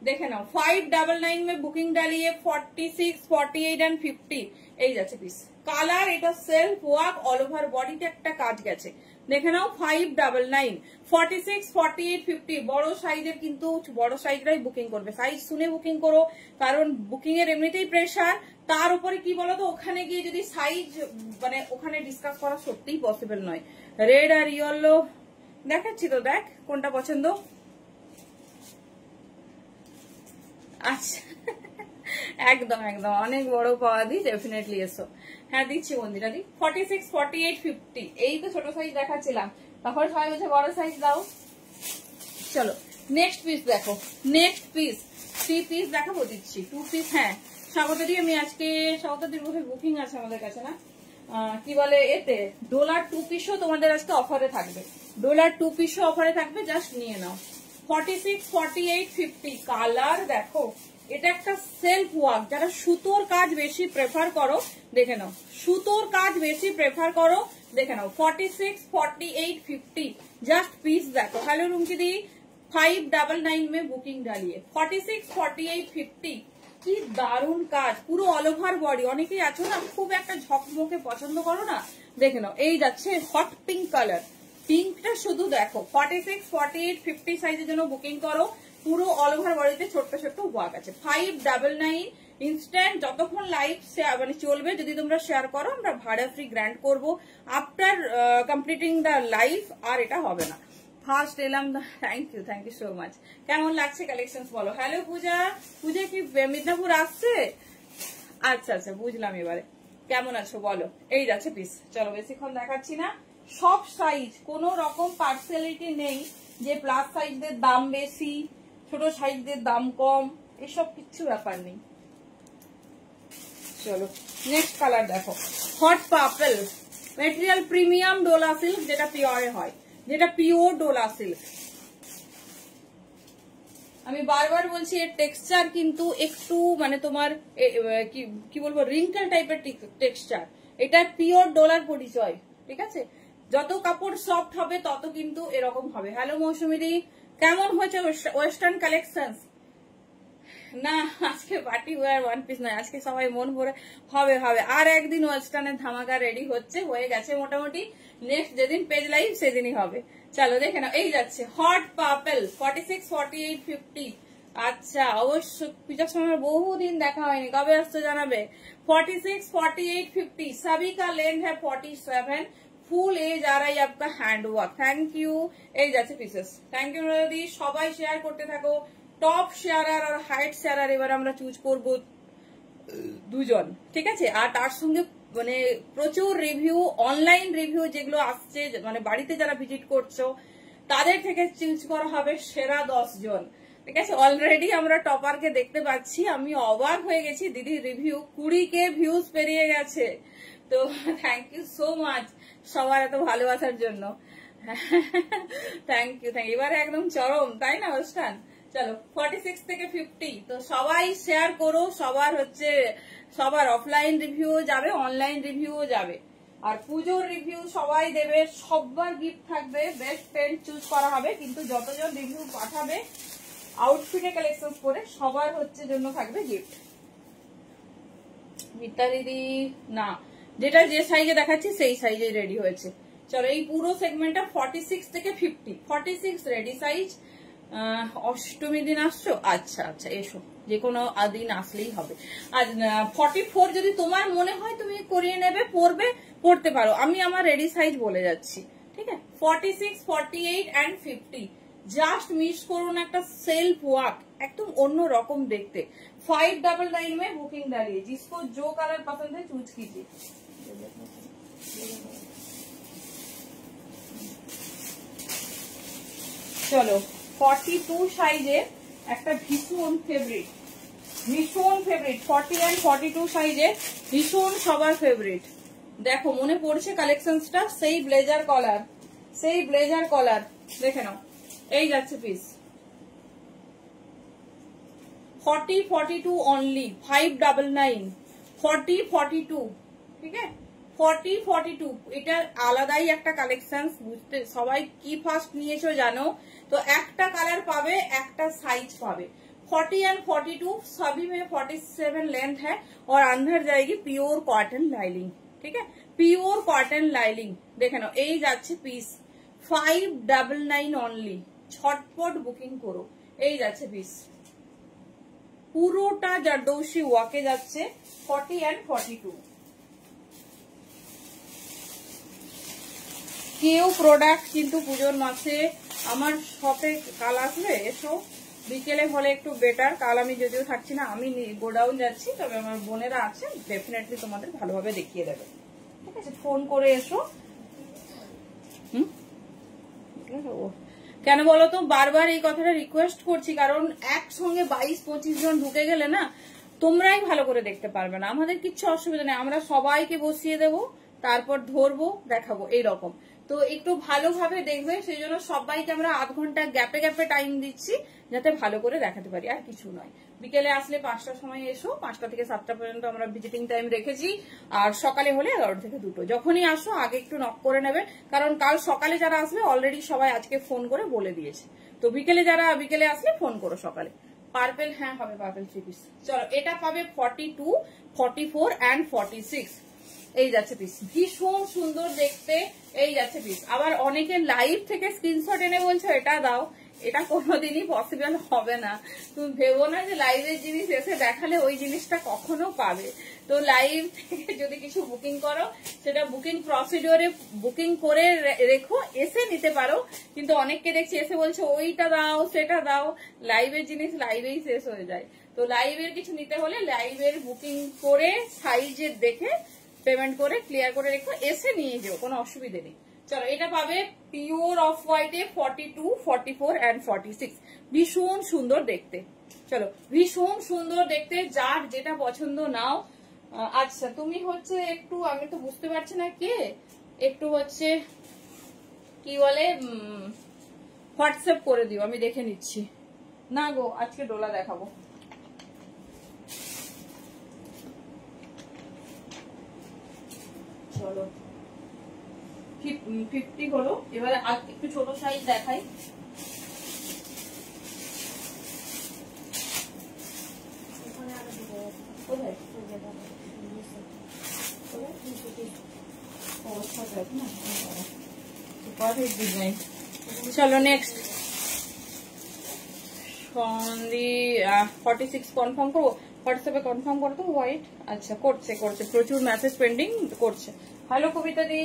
দেখে নাও। 599 में बुकिंग डालिए। 46 48 and 50 এই যাচ্ছে পিস। কালার এটা সেলফ ওয়ার্ক, অল ওভার বডিতে একটা কাজ গেছে, দেখে নাও। 599 46 48 50 বড় সাইজের, কিন্তু বড় সাইজরাই বুকিং করবে। সাইজ শুনে বুকিং করো, কারণ বুকিং এর এমনিতেই প্রেশার, তার উপরে কি বলতো ওখানে গিয়ে যদি সাইজ মানে ওখানে ডিসকাস করা সত্যিই পসিবল নয়। রেড আর ইয়েলো দেখাচ্ছি তো, দেখ কোনটা পছন্দ। আচ্ছা একদম একদম অনেক বড় পাওয়া দি, ডেফিনেটলি এসো। হ্যাঁ দিচ্ছি মন্দিরা দি। 46 48 50 এই তো ছোট সাইজ দেখাচ্ছিলাম, তারপরে সবাই বলছে বড় সাইজ দাও। চলো নেক্সট পিস দেখো। নেক্সট পিস 3 পিস দেখাবো, দিচ্ছি 2 পিস। হ্যাঁ স্বাগতাদি, আমি আজকে স্বাগতাদির মুখে বুকিং আছে আমাদের কাছে না, কি বলে এতে ডলার 2 পিসও তোমাদের আজকে অফারে থাকবে। ডলার 2 পিসও অফারে থাকবে, জাস্ট নিয়ে নাও। 46 48 50 কালার দেখো। এটা একটা সেলফ ওয়ার্ক, যারা সুতোর কাজ বেশি প্রেফার করো দেখে নাও। সুতোর কাজ বেশি প্রেফার করো দেখে নাও। 46 48 50 জাস্ট পিস দেখো। হ্যালো রুমকি দি, 599 में बुकिंग डालिए। 46 48 50 কি দারুণ কাজ, পুরো অল ওভার বডি। অনেকেই আছো না খুব একটা ঝকমকে পছন্দ করো না, দেখে নাও। এই যাচ্ছে হট পিঙ্ক কালার, পিঙ্কটা শুধু দেখো। 46 48 50 সাইজের জন্য বুকিং করো। পুরো অল ওভার বডিতে ছোট্ট ছোট্ট ওয়ার্ক আছে। 599 ইনস্ট্যান্ট, যতক্ষণ লাইভ মানে চলবে, যদি তোমরা শেয়ার করো আমরা ভাড়া ফ্রি গ্র্যান্ড করবো আফটার কমপ্লিটিং দ্য লাইভ, আর এটা হবে না। ফার্স্ট এলাম, থ্যাংক ইউ সো মাচ। কেমন লাগছে কালেকশন বলো। হ্যালো পূজা, পূজা কি মিদনাপুর আসছে? আচ্ছা আচ্ছা বুঝলাম এবারে। কেমন আছো বলো। এই যাচ্ছে পিস, চলো বেশিক্ষণ দেখাচ্ছি না। সব সাইজ, কোন রকম পার্সিয়ালিটি নেই যে প্লাস সাইজদের দাম বেশি, ছোট সাইজদের দাম কম, এসব কিচ্ছু ব্যাপার নেই। চলো নেক্সট কালার দেখো। Hot purple, material premium Dola silk, যেটা পিওরে হয়, যেটা পিওর ডোলা সিল্ক। আমি বারবার বলছি এর টেক্সচার কিন্তু একটু মানে তোমার কি বলবো রিঙ্কেল টাইপের টেক্সচার। এটা পিওর ডোলার পরিচয়, ঠিক আছে। যত কাপড় সফট হবে তত কিন্তু এরকম হবে। হ্যালো মৌসুমী দি, কেমন হয়েছে ওয়েস্টার্ন কালেকশন? না আজকে পার্টি ওয়ার ওয়ান পিস নয়, আজকে সবাই মন ভরে হবে হবে। আর একদিন ওয়েস্টার্নের ধামাকা রেডি হচ্ছে, হয়ে গেছে মোটামুটি। নেক্সট যেদিন পেজ লাইভ সেদিনই হবে। চলো দেখে নাও। এই যাচ্ছে হট পার্পল 46 48 50। আচ্ছা অবশ্য পূজার সময় বহুদিন দেখা হয়নি, কবে আসছো জানাবে। 46 48 50 सभी का लेंथ है 47। ফুল এজ আর আই আপনার হ্যান্ড ওয়ার্ক। Thank you. এই যাচ্ছে পিসেস। থ্যাংক ইউ দিদি, সবাই শেয়ার করতে থাকো। টপ শেয়ারার আর হাইট শেয়ারার এবার আমরা চুজ করব দুজন, ঠিক আছে। আর তার সঙ্গে মানে প্রচুর রিভিউ, অনলাইন রিভিউ যেগুলো আসছে, মানে বাড়িতে যারা ভিজিট করছো তাদের থেকে চুজ করা হবে সেরা 10 জন, ঠিক আছে। অলরেডি আমরা টপারকে দেখতে পাচ্ছি, আমি অবাক হয়ে গেছি। দিদির রিভিউ 20K ভিউজ পেরিয়ে গেছে। তো থ্যাংক ইউ সো মাচ সবার এত ভালোবাসার জন্য। Thank you. এবারে একদম চরম, তাই না ওয়েস্টার্ন। চলো 46 থেকে 50, তো সবাই শেয়ার করো। সবার অফলাইন রিভিউ যাবে, অনলাইন রিভিউ যাবে, আর পুজোর রিভিউ সবাই দেবে। সবার গিফট থাকবে, বেস্ট ফ্রেন্ড চুজ করা হবে। কিন্তু যতজন রিভিউ পাঠাবে আউটফিটে কালেকশন করে সবার জন্য থাকবে গিফট। মিতা দিদি না, যেটা যে সাইজে দেখাচ্ছি সেই সাইজে রেডি হয়েছে। চলো এই পুরো সেগমেন্টটা 46 থেকে 50। 46 রেডি সাইজ। অষ্টমী দিন আসছো? আচ্ছা আচ্ছা এসো, যে কোনো দিন আসলেই হবে। আর 44 যদি তোমার মনে হয় তুমি করিয়ে নেবে, পড়তে পারো। আমি আমার রেডি সাইজ বলে যাচ্ছি, ঠিক আছে। 46 48 and 50 জাস্ট মিস করুন, একটা সেলফ ওয়ার্ক একদম অন্য রকম দেখতে। 599 में बुकिंग डालिए, जिसको जो कलर पसंद है चूज कीजिए। চলো 42 সাইজে একটা ভীষণ ফেভারিট 40 and 42 সাইজে ভীষণ সবার ফেভারিট। দেখো মনে পড়ছে কালেকশনসটা, সেই ব্লেজার কলার দেখে নাও। এই যাচ্ছে পিস। 40-42 অনলি, 599, 40-42, ঠিক আছে 40-42। এটা আলাদাই একটা কালেকশন, বুঝতে সবাই কি ফার্স্ট নিয়েছো জানো তো। একটা কালার পাবে, একটা সাইজ পাবে। 40 एंड 42 सभी में 47 लेंथ है और अंदर जाएगी प्योर कॉटन लाइनिंग, ठीक है प्योर कॉटन लाइनिंग। देखे ना এই যাচ্ছে পিস 599 অনলি, ছটপট বুকিং করো। এই যাচ্ছে পিস পুরোটা জারদৌসি ওয়াকে যাচ্ছে 40 एंड 42। কেউ প্রোডাক্ট কিন্তু পুজোর মাসে আমার শপে কাল আসলে এসো, বিকেলে হলে একটু বেটার। কাল আমি যদিও থাকছি না, আমি গোডাউন যাচ্ছি, তবে আমার বোনেরা আছে, ডেফিনেটলি তোমাদের ভালোভাবে দেখিয়ে দেবে, ঠিক আছে ফোন করে এসো। কেন বলো তো বারবার এই কথাটা রিকোয়েস্ট করছি, কারণ একসঙ্গে 22-25 জন ঢুকে গেলে না তোমরাই ভালো করে দেখতে পারবে না। আমাদের কিচ্ছু অসুবিধা নেই, আমরা সবাইকে বসিয়ে দেবো, তারপর ধরবো দেখাবো এইরকম। তো একটু ভালোভাবে দেখবে, সেই জন্য সবাইকে আমরা আধ ঘন্টা গ্যাপে গ্যাপে টাইম দিচ্ছি, যাতে ভালো করে দেখাতে পারি, আর কিছু নয়। বিকেলে আসলে 5টার সময় এসো, 5টা থেকে 7টা পর্যন্ত আমরা ভিজিটিং টাইম রেখেছি, আর সকালে হলে 11 থেকে 2টো। যখনই আসো আগে একটু নক করে নেবে, কারণ কাল সকালে যারা আসবে অলরেডি সবাই আজকে ফোন করে বলে দিয়েছে। তো বিকেলে যারা বিকেলে আসলে ফোন করো সকালে। পার্পেল, হ্যাঁ হবে পার্পেল 3 পিস। চলো এটা পাবে 42, 44 এন্ড 46। এই যাচ্ছে পিস, ভীষণ সুন্দর দেখতে। এই যাচ্ছে পিস। আবার অনেকে লাইভ থেকে স্ক্রিনশট এনে বলছো এটা দাও, এটা কোনোদিনই পসিবল হবে না। তুমি ভেবো না যে লাইভের জিনিস এসে দেখালে ওই জিনিসটা কখনো পাবে। তো লাইভ থেকে যদি কিছু বুকিং করো, সেটা বুকিং প্রসিডিওরে বুকিং করে রেখো, এসে নিতে পারো। কিন্তু অনেককে দেখছি এসে বলছে ওইটা দাও সেটা দাও, লাইভের জিনিস লাইভেই শেষ হয়ে যায়। তো লাইভের কিছু নিতে হলে লাইভের বুকিং করে সাইজের দেখে পেমেন্ট করে ক্লিয়ার করে রেখো, এসে নিয়ে যাও, কোনো অসুবিধে নেই। চলো এটা পাবে পিওর অফ হোয়াইটে 42, 44 এন্ড 46। ভীষণ সুন্দর দেখতে। চলো ভীষণ সুন্দর দেখতে, যার যেটা পছন্দ নাও। আচ্ছা তুমি হচ্ছে একটু, আমি তো বুঝতে পারছি না কে, একটু হচ্ছে কি বলে হোয়াটসঅ্যাপ করে দিও, আমি দেখে নিচ্ছি। না গো আজকে ডোলা দেখাবো। চলো 50 হলো, এবারে একটু ছোট সাইজ দেখাই। চলো নেক্সট 46 কনফার্ম করবো, হোয়াটসঅ্যাপে কনফার্ম করো তো হোয়াইট। আচ্ছা করছে করছে, প্রচুর মেসেজ পেন্ডিং করছে। হ্যালো কবিতা দি,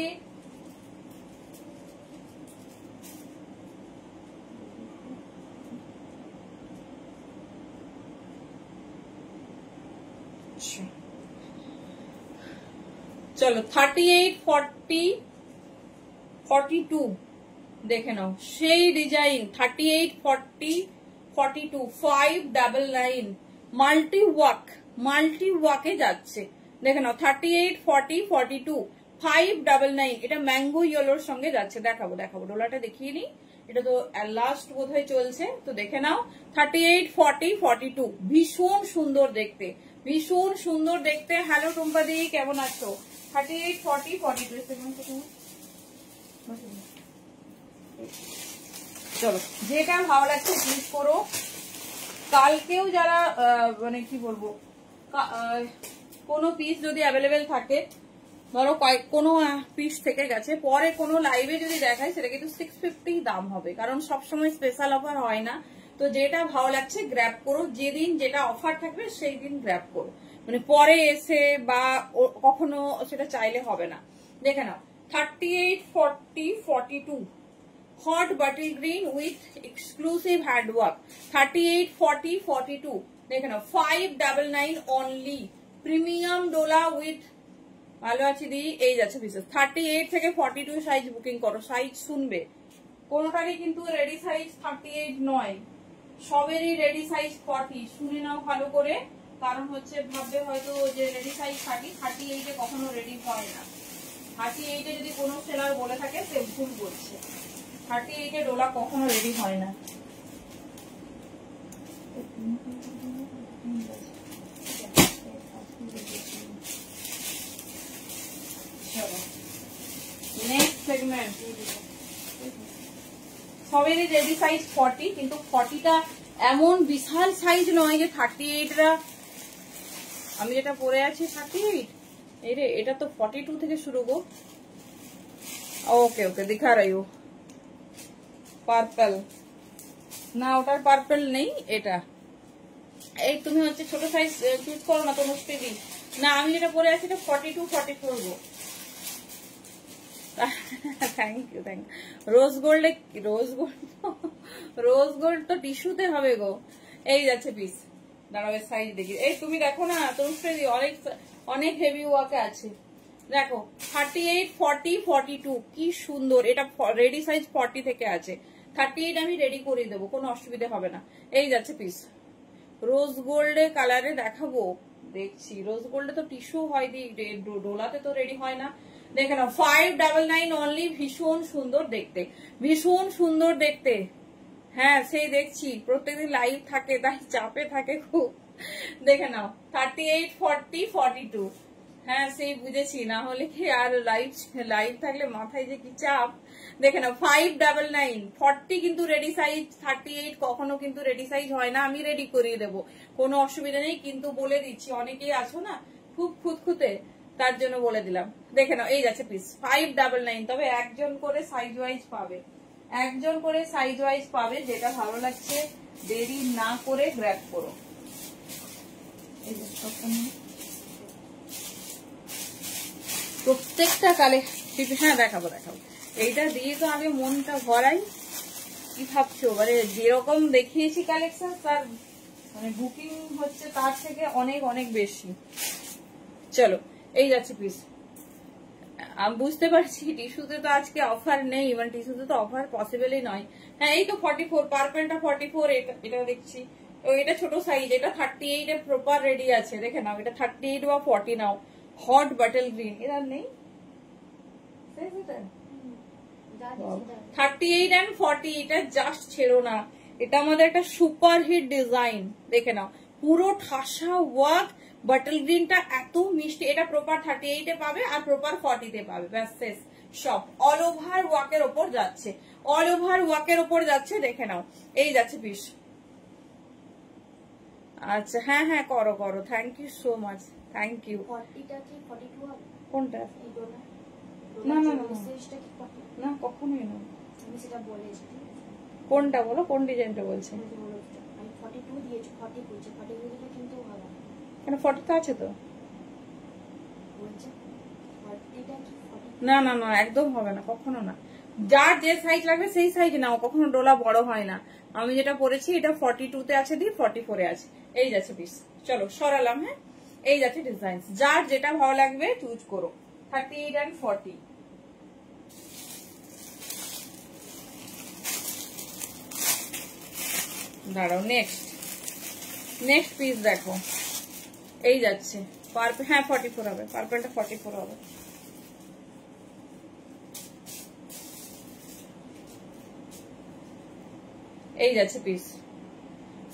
চলো 38, 40, 42 দেখে নাও, সেই ডিজাইন 38, 40, 42, 599 মাল্টি ওয়াকে যাচ্ছে। দেখে নাও 38, 40, 42, 599। এটা ম্যাঙ্গো ইয়েলোর সঙ্গে যাচ্ছে। দেখাবো দেখাবো, ডোলাটা দেখিয়ে নি, এটা তো লাস্ট বোধহয় চলছে, তো দেখে নাও 38, 40, 42। ভীষণ সুন্দর দেখতে, ভীষণ সুন্দর দেখতে। হ্যালো টুম্পা দি, কেমন আছো? 38, 40, 42। চলো যেটা ভালো লাগছে ক্লিক করো। কালকেও যারা মানে কি বলবো, কোনো পিস যদি অ্যাভেলেবেল থাকে, ধরো কোনো পিস থেকে গেছে, পরে কোনো লাইভে যদি দেখায় সেটা কিন্তু 650 দাম হবে, কারণ সবসময় স্পেশাল অফার হয় না। তো যেটা ভালো লাগছে গ্র্যাব করো, যেদিন যেটা অফার থাকবে সেই দিন গ্র্যাব করো, মানে পরে এসে বা কখনো সেটা চাইলে হবে না। দেখে নাও 38, 40, 42 hot bottle green with exclusive handwork. 38, 40, 42 দেখে নাও 599 অনলি। প্রিমিয়াম ডোলা উইথ, ভালো আছি দি। এই যাচ্ছে পিসেস 38 থেকে 42 সাইজ বুকিং করো, সাইজ শুনবে। কোনোটারই কিন্তু রেডি সাইজ 38 নয়, সবেরই রেডি সাইজ 40। শুনে নাও ভালো করে, কারণ হচ্ছে ভাববে হয়তো যে রেডি সাইজ 38 এ কখনো রেডি হয় না। 38 এ যদি কোনো সেলার বলে থাকে সে ভুল বলছে, 38 এ ডোলা কখনো রেডি হয় না। সবেরই রেডি সাইজ 40, কিন্তু 40টা এমন বিশাল সাইজ নয় যে 38রা। আমি যেটা পরে আছি 38, এই রে এটা তো 42 থেকে শুরু গো। ওকে ওকে দিখা রही हूं, পার্পল না, ওটার পার্পল নেই, এটা। এই তুমি হচ্ছে ছোট সাইজ চুজ করো না তো মুস্তে দি না, আমি যেটা পরে আছি এটা 42 44 গো। Thank you thank you. Rose gold, rose gold তো টিস্যুতে হবে গো। এই যাচ্ছে পিস, দাঁড়াবে সাইজ দেখি। এই তুমি দেখো না তোমার অনেক অনেক হেভি ওয়ার্কে আছে, দেখো 38 40 42 কি সুন্দর। এটা রেডি সাইজ 40 থেকে আছে, 38 আমি রেডি করে দেবো, কোনো অসুবিধা হবে না। এই যাচ্ছে পিস, রোজ গোল্ডে কালারে দেখাবো, দেখছি রোজ গোল্ডে তো টিস্যু হয়, ডোলাতে তো রেডি হয় না। দেখে নাও 599 অনলি, ভীষণ সুন্দর দেখতে, ভীষণ সুন্দর দেখতে। হ্যাঁ সেই দেখছি, প্রত্যেকদিন লাইভ থাকে তাই চাপে থাকে খুব। দেখে নাও 38 40 42, হ্যাঁ সেই বুঝেছি, না হলে কি আর লাইভ থাকলে মাথায় যে কি চাপ। দেখে নাও 599 40 কিন্তু রেডি সাইজ, 38 কখনো কিন্তু রেডি সাইজ হয় না, আমি রেডি করিয়ে দেবো, কোনো অসুবিধা নেই। কিন্তু বলে দিচ্ছি অনেকেই আছো না খুব খুঁতখুঁতে, তার জন্য বলে দিলাম। দেখে নাও এই যাচ্ছে পিস 599, তবে একজন করে সাইজ ওয়াইজ পাবে, একজন করে সাইজ ওয়াইজ পাবে। যেটা ভালো লাগছে দেরি না করে গ্র্যাব করো। এই যে প্রত্যেকটা কালেকশন, হ্যাঁ দেখাবো দেখাবো। এইটা দিয়ে তো আগে মনটা ভরাই। কি ভাবছো, মানে যেরকম দেখিয়েছি কালেকশন তার মানে বুকিং হচ্ছে তার থেকে অনেক অনেক বেশি। চলো এই যাচ্ছে পিস, আমি বুঝতে পারছি টিস্যুতে তো আজকে অফার নেই, মানে টিস্যুতে তো অফার পসিবলই নয়। হ্যাঁ এই তো 44, পার্পলটা 44, এটা দেখছি। এটা ছোট সাইজ, এটা 38 এর প্রপার রেডি আছে, দেখে নাও এটা 38 বা 40 নাও। হট বাটল গ্রিন, এটা নেই 38 and 40, এটা জাস্ট ছেড়ো না, এটা আমাদের একটা সুপার হিট ডিজাইন। দেখে নাও পুরো ঠাসা ওয়ার্ক, বাটল গ্রিনটা এত মিষ্টি। এটা প্রপার 38 এ পাবে আর প্রপার 40 তে পাবে, ব্যাস শেষ সব। অল ওভার ওয়ার্কের ওপর যাচ্ছে, অল ওভার ওয়ার্কের ওপর যাচ্ছে। দেখে নাও এই যাচ্ছে পিস। আচ্ছা হ্যাঁ হ্যাঁ করো করো, thank you so much, thank you. কোনটা? না না না না কখনোই না, কোনটা বলো, কোন ডিজাইনটা বলছে? কেন 40 তো আছে তো। না না না একদম হবে না, কখনো না। যার যে সাইজ লাগবে সেই সাইজ নাও, কখনো ডোলা বড় হয় না। আমি যেটা পরেছি এটা 42 তে আছে, দিয়ে 44 এ আছে। এই যাচ্ছে পিস, চলো সরালাম। হ্যাঁ এই যাচ্ছে ডিজাইন, যার যেটা ভালো লাগবে চুজ করো। 38 and 40। দাঁড়াও নেক্সট পিস দেখো, এই যাচ্ছে পার্পল। হ্যাঁ 44 হবে, পার্পলটা 44 হবে। এই যাচ্ছে পিস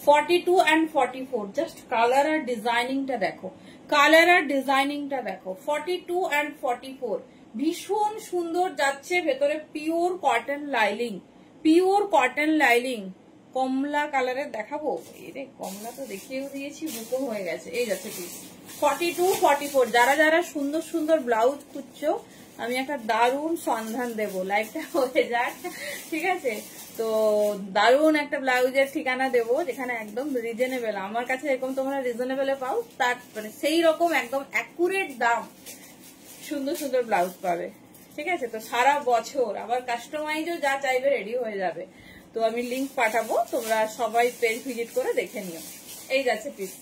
42 and 44। জাস্ট কালার আর ডিজাইনিংটা দেখো, কালার আর ডিজাইনিংটা দেখো। 42 and 44 ভীষণ সুন্দর যাচ্ছে, ভেতরে পিওর কটন লাইলিং, পিওর কটন লাইলিং। কমলা কালারের দেখাবো, এরে কমলা তো দেখিয়েও দিয়েছি, বুকো হয়ে গেছে। এই যাচ্ছে পিস 42 44। যারা যারা সুন্দর সুন্দর ব্লাউজ খুঁজছো আমি একটা দারুণ সন্ধান দেব, লাইভটা হয়ে যাক, ঠিক আছে? তো দারুণ একটা ব্লাউজের ঠিকানা দেবো যেখানে একদম রিজনেবল, আমার কাছে এরকম তোমরা রিজনেবলে পাও, তার মানে সেই রকম একদম অ্যাকুরেট দাম সুন্দর সুন্দর ব্লাউজ পাবে, ঠিক আছে? তো সারা বছর আবার কাস্টমাইজও যা চাইবে রেডি হয়ে যাবে। তো আমি লিংক পাঠাবো, তোমরা সবাই পেজ ভিজিট করে দেখে নিও। এই যাচ্ছে পিস,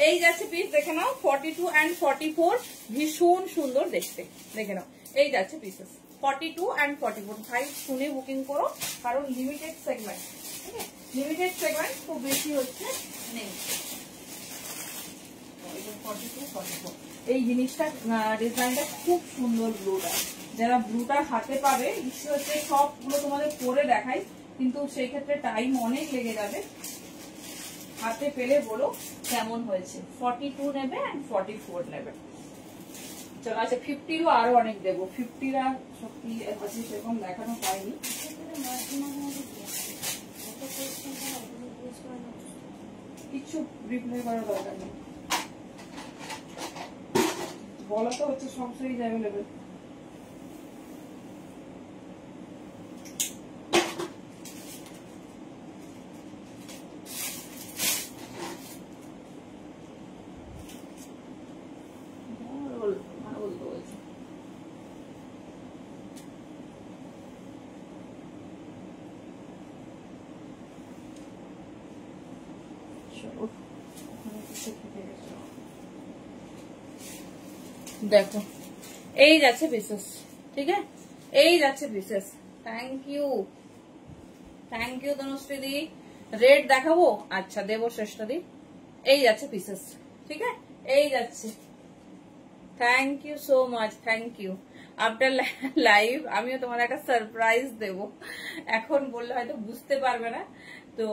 এই যাচ্ছে পিস, দেখে নাও 42 and 44 ভীষণ সুন্দর দেখতে। দেখে নাও এই যাচ্ছে পিসেস 42 and 44। ভাই শুনে বুকিং করো, কারণ লিমিটেড সেগমেন্ট, ঠিক আছে? লিমিটেড সেগমেন্ট খুব বেশি হচ্ছে নেই। 42 44 এই জিনিসটা ডিজাইনটা খুব সুন্দর। ব্লুটা যারা ব্লুটা হাতে পাবে, ইচ্ছে হচ্ছে সবগুলো তোমাদের পরে দেখাই, কিন্তু সেই ক্ষেত্রে টাইম অনেক লেগে যাবে। হাতে পেলে বলো কেমন হয়েছে। 42 নেবে and 44 নেবে। চলো আচ্ছা 50 আরো অনেক দেবো, 50 সব কি আছে সেরকম দেখানো পাইনি। কিছু রিপ্লাই করার দরকার নেই, বলা তো হচ্ছে সব সাইজ অ্যাভেলেবেল। দেখো এই যাচ্ছে পিসেস, ঠিক আছে, এই যাচ্ছে পিসেস। থ্যাংক ইউ তনুশ্রী দি। রেড দেখাবো? আচ্ছা দেবো শ্রেষ্ঠ দি। এই যাচ্ছে পিসেস, ঠিক আছে, এই যাচ্ছে। Thank you so much, thank you. After live আমিও তোমার একটা সারপ্রাইজ দেব, এখন বললে হয়তো বুঝতে পারবে না, তো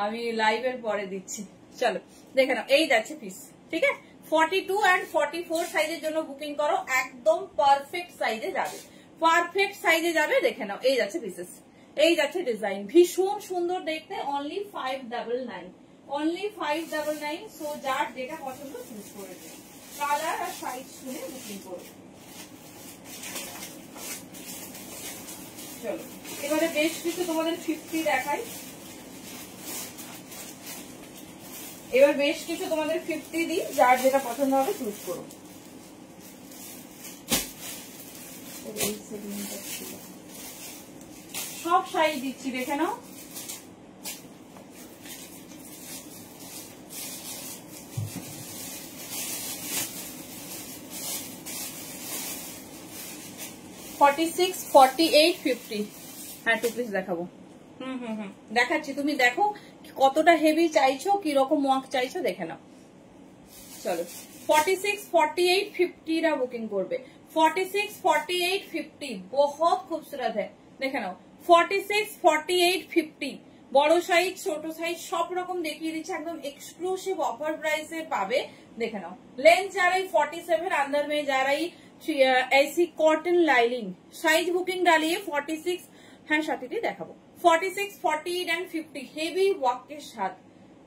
আমি লাইভের পরে দিচ্ছি। চলো দেখে নাও, এই যাচ্ছে পিস, ঠিক আছে। 42 and 44 সাইজের জন্য বুকিং করো, একদম পারফেক্ট সাইজে যাবে, পারফেক্ট সাইজে যাবে। দেখে নাও, এই যাচ্ছে পিসেস, এই যাচ্ছে ডিজাইন, ভীষণ সুন্দর দেখতে। Only 599, only 599। সো যার যেটা পছন্দ চুজ করে দিন, কালার আর সাইজ শুনে বুকিং করো। চলো এবারে বেশ কিছু তোমাদের 50 দেখাই। এবার বেশ কিছু তোমাদের 50 দিই, যার যেটা পছন্দ হবে চুজ করো। সব সাইজ দিচ্ছি, দেখে নাও। $46, $48, $50। হ্যাঁ 2 পিস দেখাবো। দেখাচ্ছি, তুমি দেখো কতটা হেভি চাইছো, কি রকম ওয়ার্ক চাইছো, দেখে নাও। চলো 46, 48, 50 রা বুকিং করবে। 46, 48, 50 बहुत खूबसूरत है, দেখে নাও। 46, 48, 50 বড় সাইজ ছোট সাইজ সব রকম দেখিয়ে দিচ্ছে, একদম এক্সক্লুসিভ অফার প্রাইসে পাবে। দেখে নাও, लेंथ जा रही 47, अंदर में जा रही ऐसी कॉटन लाइनिंग। साइज बुकिंग डालिए 46। हाँ साथी देखाबो 46, 48 एंड 50 हेवी वर्क के साथ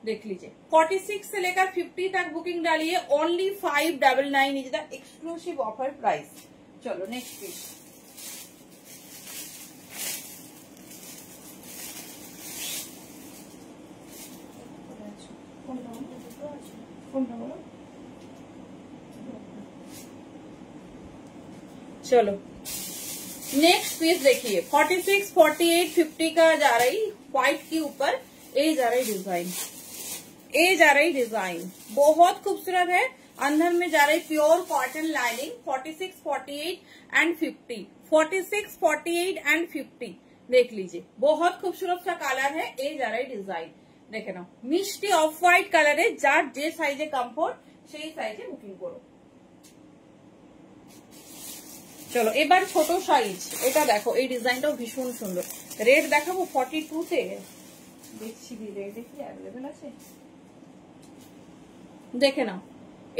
देख लीजिए। 46 से लेकर 50 तक बुकिंग डालिए, only 599 is the exclusive offer price. चलो नेक्स्ट पीस। चलो नेक्स्ट पीस देखिए, 46, 48, 50 का जा रही व्हाइट के ऊपर, ये जा रही डिजाइन, ये जा रही डिजाइन बहुत खूबसूरत है। अंदर में जा रही pure cotton lining. 46, 48 and 50, 46, 48 and 50 देख लीजिए, बहुत खूबसूरत सा कलर है। ये जा रही डिजाइन, देखे ना, मिष्टी ऑफ व्हाइट कलर है। जार जे साइजे कम्फर्ट সেই সাইজে বুকিং করো। চলো এবার ছোট সাইজ, এটা দেখো, এই ডিজাইনটাও ভীষণ সুন্দর। রেড দেখাবো 42 তে, দেখছি রেড কি অ্যাভেলেবেল আছে, দেখে নাও।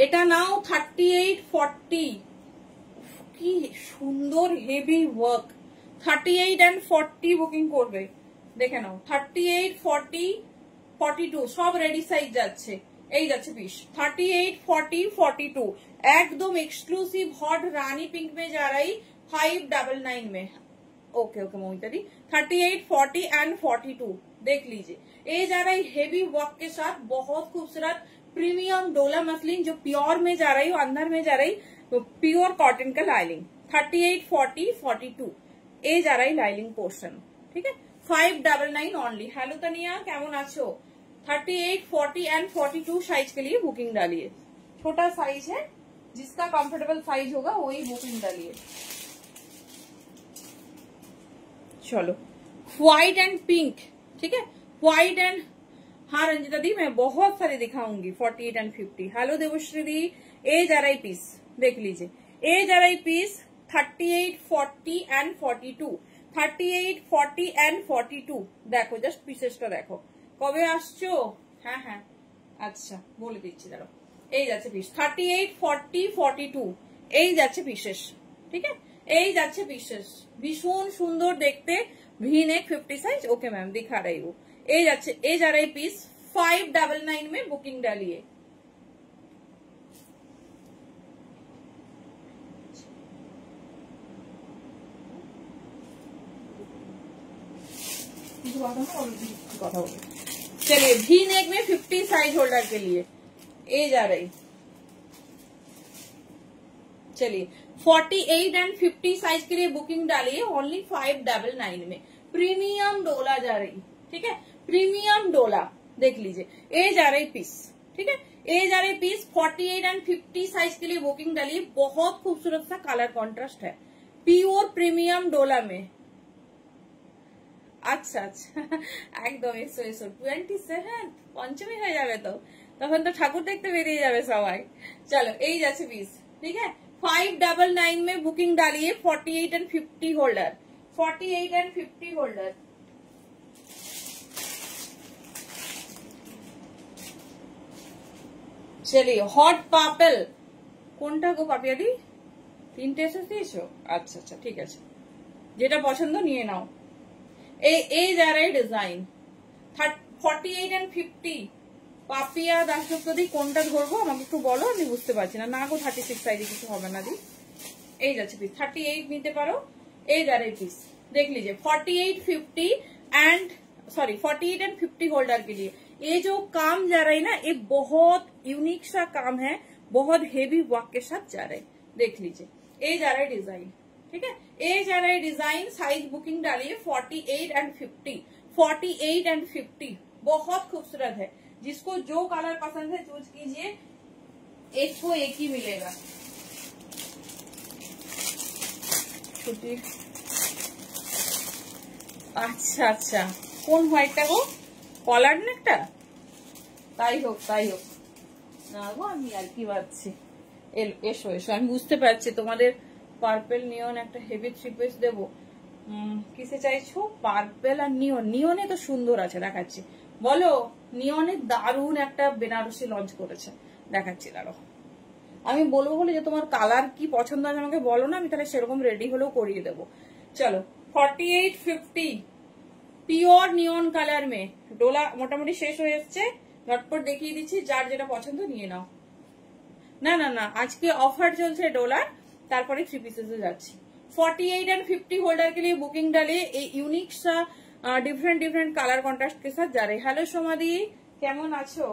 এটা নাও 38, 40, কি সুন্দর হেভি ওয়ার্ক। 38 and 40 বুকিং করবে, দেখে নাও। 38, 40, 42 সব রেডি সাইজ যাচ্ছে। এই যাচ্ছে পিস 38, 40, 42 एकदम एक्सक्लूसिव हॉट रानी पिंक में जा रही 599 में। Okay okay Mohita the 38, 40 and 42 देख लीजिए। ये जा रही हेवी वर्क के साथ, बहुत खूबसूरत प्रीमियम डोला मसलिन जो प्योर में जा रही, अंदर में जा रही प्योर कॉटन का लाइनिंग। 38, 40, 42 ये जा रही लाइनिंग पोर्शन, ठीक है। 599 ओनली। हेलो तनिया केमन आछो? 38, 40 एंड 42 साइज के लिए बुकिंग डालिए। छोटा साइज है, जिसका कंफर्टेबल साइज होगा वही बुकिंग डालिए। चलो व्हाइट एंड पिंक, ठीक है, व्हाइट एंड, हाँ रंजिता दी मैं बहुत सारे दिखाऊंगी। 48 एंड 50। हेलो देवश्री दी, ए जा रही पीस देख लीजिए, ए जा रही पीस 38, 40 एंड 42, 38, 40 एंड 42 देखो, जस्ट পিসেসটা দেখো। কবে আসছো? হ্যাঁ হ্যাঁ আচ্ছা বলে দিচ্ছি দাঁড়াও। এই যাচ্ছে পিস 38, 40, 42 এই যাচ্ছে পিসেস, ঠিক আছে। এই যাচ্ছে বিশেষ ভীষণ সুন্দর দেখতে, ভি नेक 50 साइज। ओके मैम दिखा रही हूँ। এই যাচ্ছে, এই जा रही पीस 599 में बुकिंग डालिए। चलिए भी नेक में 50 साइज होल्डर के लिए ये जा रही। चलिए 48 एंड 50 साइज के लिए बुकिंग डालिए ओनली 599 में। प्रीमियम डोला जा रही, ठीक है, प्रीमियम डोला देख लीजिए। ये जा रही पीस, ठीक है, ये जा रही पीस 48 एंड 50 साइज के लिए बुकिंग डालिए। बहुत खूबसूरत सा कलर कॉन्ट्रास्ट है, प्योर प्रीमियम डोला में। আচ্ছা আচ্ছা একদম এসো এসো 27 পঞ্চমী হয়ে যাবে তো, তখন তো ঠাকুর দেখতে বেরিয়ে যাবে সবাই। চলো এই যাচ্ছে পিস, ঠিক है 599 में बुकिंग डालिए 48 एंड 50 होल्डर, 48 एंड 50 होल्डर। चलिए हॉट पार्पल কোনটা গো পাপিয়াদি? তিনটে এসে দিয়েছো? আচ্ছা আচ্ছা ঠিক আছে, যেটা পছন্দ নিয়ে নাও। এই जा रहा है डिजाइन 48 एंड 50। পাপিয়া দাসগুপ্তদি কোনটা ধরবো আমাকে একটু বলো, আমি বুঝতে পারছি না। না গো 36 সাইজে কিছু হবে না দি। এই যাচ্ছে পিস 38 নিতে পারো। এই जा रही पीस देख लीजिए 48 50 एंड सॉरी 48 एंड 50 होल्डर के लिए। ये जो काम जा रहा है ना, ये बहुत यूनिक सा काम है, बहुत हेवी वर्क के साथ जा रहा है। देख लीजिए ये जा रहा है डिजाइन, ठीक है, ये जा रहा है डिजाइन। साइज बुकिंग डालिए 48 एंड 50, 48 एंड 50 बहुत खूबसूरत है। जिसको जो कलर पसंद है चूज कीजिए, एक को एक ही मिलेगा। छुट्टी अच्छा अच्छा কোন হোয়াইটটা গো? কলার নেকটা? তাই হোক তাই হোক। না গো আমি আর কি ভাবছি। এসো এসো, আমি বুঝতে পারছি তোমাদের পার্পল নিয়ন একটা হেভি থ্রি পিস দেবো। কিসে চাইছো? পার্পল আর নিয়ন। নিয়নে তো সুন্দর আছে, দেখাচ্ছি। বলো নিয়নে দারুন একটা বেনারসি লঞ্চ করেছে, দেখাচ্ছি দাঁড়ো। আমি বলবো বলে যে তোমার কালার কি পছন্দ আছে আমাকে বলো না, আমি তাহলে সেরকম রেডি হলেও করিয়ে দেবো। চলো 48 50 পিওর নিয়ন কালার মে। ডোলা মোটামুটি শেষ হয়ে এসছে, ঝটপট দেখিয়ে দিচ্ছি, যার যেটা পছন্দ নিয়ে নাও। না না না আজকে অফার চলছে ডোলার, তারপরে থ্রি পিসেসে যাচ্ছি। 48 एंड 50 होल्डर के लिए बुकिंग डालिए। यूनिक सा डिफरेंट डिफरेंट कलर कॉन्ट्रास्ट के साथ जा रहे। हेलो সোমাদি কেমন আছো?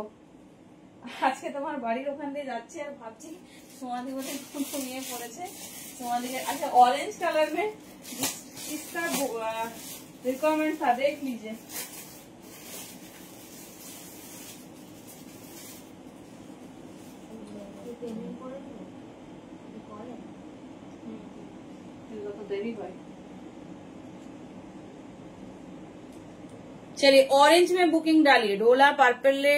আজকে তোমার বাড়ির ওখান দিয়ে যাচ্ছি আর ভাবছি সোমাদি বলে নিয়ে পড়েছে। সোমাদিকে अच्छा ऑरेंज कलर में इसका रिक्वायरमेंट था, देख लीजिए। चलिए ऑरेंज में बुकिंग डालिए। डोला पार्पले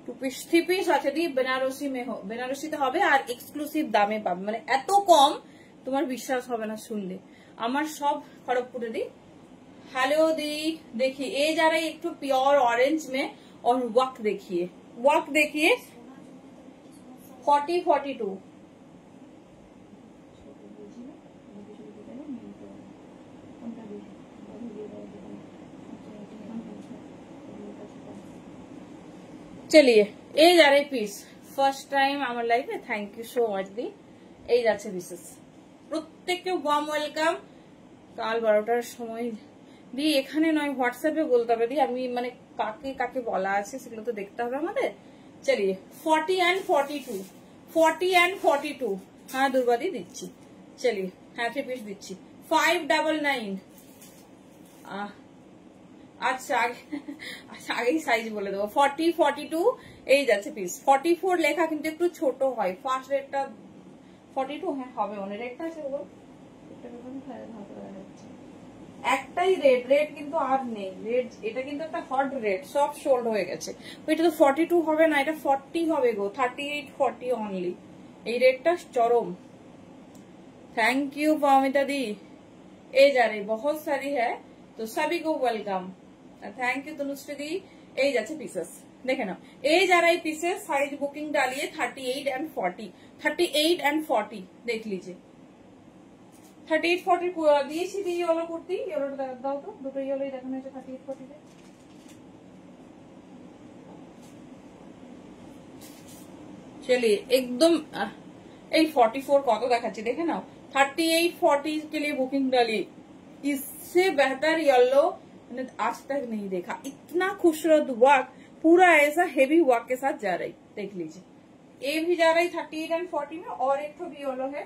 টু পিস থ্রি পিস আছে দি বেনারসি মে हो, বেনারসিতে হবে আর এক্সক্লুসিভ দামে পাবে। মানে এত কম তোমার বিশ্বাস হবে না শুনলে। আমার সব খড়গপুরে দি। हेलो दी देखिए ये जा रहा है एक तो प्योर ऑरेंज में और वर्क देखिए, वर्क देखिए 40-42। चलिए এই जा रही पीस ফার্স্ট টাইম আমার লাইফে। থ্যাংক ইউ সো মাচ দি। এই যাচ্ছে পিসেস, প্রত্যেককে ওয়ার্ম ওয়েলকাম। কাল 12টার সময় দি এখানে নয় হোয়াটসঅ্যাপে বলতে হবে দি, আমি মানে কাকে কাকে বলা আছে সেগুলো তো দেখতে হবে আমাদের। চলিয়ে 40 एंड 42, 40 एंड 42 হ্যাঁ দুর্বাদি দিচ্ছি। চলিয়ে হ্যাঁ থ্রি পিস দিচ্ছি 599। আচ্ছা আগেই সাইজ বলে দেবো 40 42 এই যাচ্ছে পিস। 44 লেখা কিন্তু একটু ছোট হয়। ফার্স্ট রেটটা 42 হ্যাঁ হবে, অনেক রেটটা আছে ওর একটাই রেট, রেট কিন্তু আর নেই। রেট এটা কিন্তু একটা হট রেট, সব সোল্ড হয়ে গেছে। এটা তো 42 হবে না, এটা 40 হবে গো, 38 40 অনলি। এই রেটটা চরম। थैंक यू पामिता दी। ए जा रही बहुत सारी है तो सभी को वेलकम। थैंक यू तनुश्री दी। এই যাচ্ছে পিসেস দেখে নাও। এই जा रहा है पीसेस। साइज बुकिंग डालिए 38 एंड 40, 38 एंड 40 देख लीजिए। 38-40 দিয়েছি দিয়ে ইয়েলো কুর্তি, ইয়েলোটা দাও তো, দুটো ইয়েলোই দেখানো হয়েছে 38-40 তে। चलिए एकदम এই 44 কত দেখাচ্ছি দেখে নাও। 38-40 के लिए बुकिंग डाली, इससे बेहतर येलो मैंने आज तक नहीं देखा। इतना खूबसूरत वर्क, पूरा ऐसा हेवी वर्क के साथ जा रही, देख लीजिए। ये भी जा रही 38 एंड 40 में, और एक तो भी येलो है।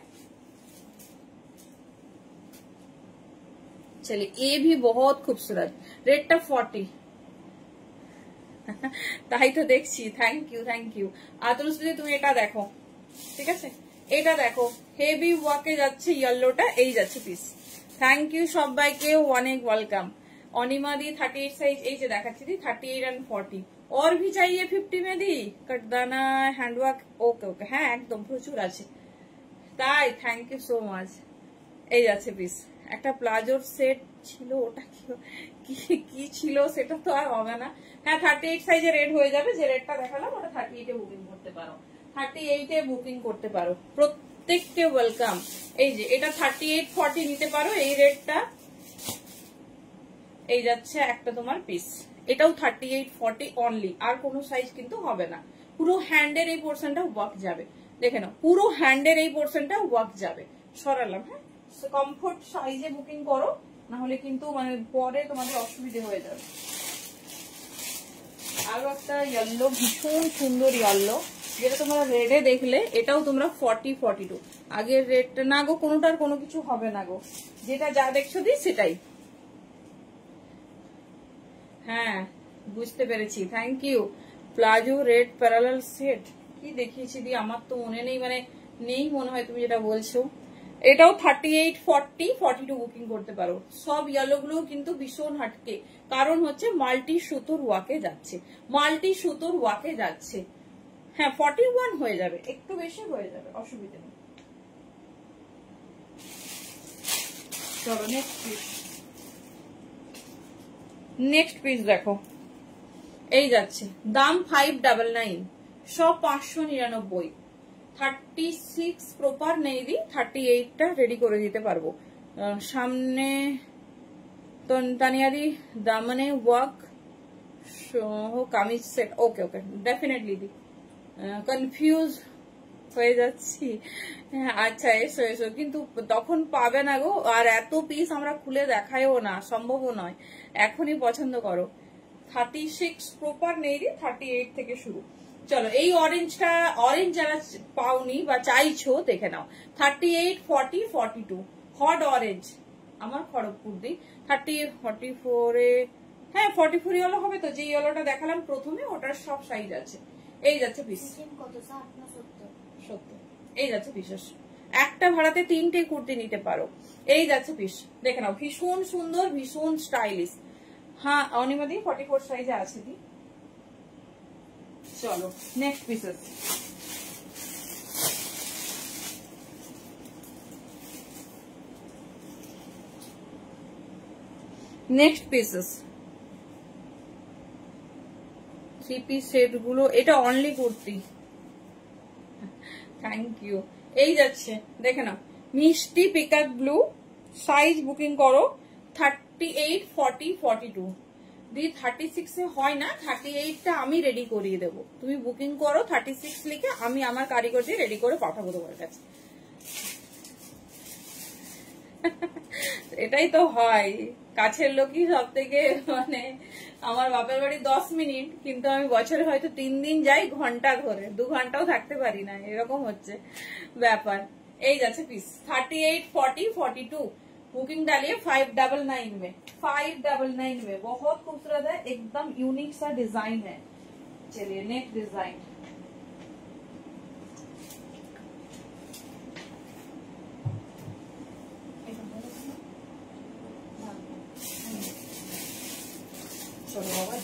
चलिए ये भी बहुत खूबसूरत, रेटটা 40। তাই তো দেখছি, থ্যাংক ইউ। আর তুমি তুমি এটা দেখো, ঠিক আছে, এটা দেখো হেভি ওয়ার্কে যাচ্ছে, ইয়েলোটা এই যাচ্ছে পিস। থ্যাংক ইউ সবাইকে, অনেক ওয়েলকাম। অনিমা दी 38 साइज, এই যে দেখাচ্ছি दी 38 एंड 40। और भी चाहिए 50 में दी कटदाना हैंडवर्क? ওকে ওকে, হ্যাঁ একদম প্রচুর আছে। তাই থ্যাংক ইউ সো মাচ। এই যাচ্ছে পিস। একটা প্লাজোর সেট ছিল, ওটা কি ছিল সেটা তো আর হবে না। হ্যাঁ 38 সাইজে রেড হয়ে যাবে, যে রেডটা দেখালাম ওটা 38 এ বুকিং করতে পারো, 38 এ বুকিং করতে পারো, প্রত্যেককে ওয়েলকাম। এই যে এটা 38-40 নিতে পারো, এই রেডটা এই যাচ্ছে একটা তোমার পিস, এটাও 38-40 অনলি, আর কোনো সাইজ কিন্তু হবে না। পুরো হ্যান্ডের এই পোর্শনটা ওয়ার্ক যাবে, দেখে নাও পুরো হ্যান্ডের এই পোর্শনটা ওয়ার্ক যাবে। সরালাম, হ্যাঁ কমফোর্ট সাইজে বুকিং করো, না হলে কিন্তু মানে পরে তোমাদের অসুবিধে হয়ে যাবে। আরো একটা ইয়েলো, ভীষণ সুন্দর ইয়েলো, যেটা তোমরা রেডে দেখলে, এটাও তোমরা 40-42। আগের রেডটা না গো, কোনোটার কোনো কিছু হবে না গো, যেটা যা দেখছো দি সেটাই। হ্যাঁ বুঝতে পেরেছি, thank you. Palazzo red parallel set কি দেখিয়েছি দি, আমার তো মনে নেই, মানে নেই মনে হয় তুমি যেটা বলছো। এটাও 38-40-42 বুকিং করতে পারো। সব ইয়েলো গুলো কিন্তু ভীষণ হাটকে, কারণ হচ্ছে মাল্টি সুতোর ওয়াকে যাচ্ছে, মাল্টি সুতোর ওয়াকে যাচ্ছে। হ্যাঁ 41 হয়ে যাবে, একটু বেশি হয়ে যাবে, অসুবিধা নেই। চলো নেক্সট পিস দেখো, এই যাচ্ছে, দাম 599, সব 599। 36 প্রপার নেই দি, 38টা রেডি করে দিতে পারবো। সামনে তানিয়াদি দামনে work kameez set, okay okay definitely দি। কনফিউজ হয়ে যাচ্ছি, আচ্ছা এসো এসো, কিন্তু তখন পাবে না গো, আর এত পিস আমরা খুলে দেখাইও না, সম্ভবও নয়। এখনই পছন্দ করো। 36 প্রপার নেই দি, 38 থেকে শুরু। চলো এই অরেঞ্জটা, অরেঞ্জ যারা পাওনি বা চাইছো দেখে নাও, 38-40-42 হট অরেঞ্জ, আমার খড়গপুর দি 30-44-এ, হ্যাঁ 44 ইয়েলো হবে তো, যে ইয়েলোটা দেখালাম প্রথমে ওটার সব সাইজ আছে। এই যাচ্ছে পিস 70, এই যাচ্ছে পিস। একটা ভাড়াতে 3টে কুর্তি নিতে পারো। এই যাচ্ছে পিস, দেখে নাও ভীষণ সুন্দর, ভীষণ স্টাইলিশ। হ্যাঁ অনিমা দি 44 সাইজে আছে দি। চলো next pieces, next pieces 3 piece set গুলো, এটা অনলি কুর্তি। Thank you. এই যাচ্ছে দেখে নাও, মিষ্টি পিকাক ব্লু, সাইজ বুকিং করো 38-40-42 দি। 36 এ হয় না, 38টা আমি রেডি করিয়ে দেবো, তুমি বুকিং করো 36 লিখে, আমি আমার কারিগর দিয়ে রেডি করে পাঠাবো তোমার কাছে। এটাই তো হয়, কাছের লোকই সব থেকে, মানে আমার বাপের বাড়ি 10 মিনিট, কিন্তু আমি বছরে হয়তো 3 দিন যাই ঘন্টা ধরে, 2 ঘন্টাও থাকতে পারি না, এরকম হচ্ছে ব্যাপার। এই যাচ্ছে पिस 38-40-42 बुकिंग डालिए 599 में 599 में बहुत खूबसूरत है, एकदम यूनिक सा डिजाइन है। चलिए नेक्स्ट डिजाइन चलो बाबा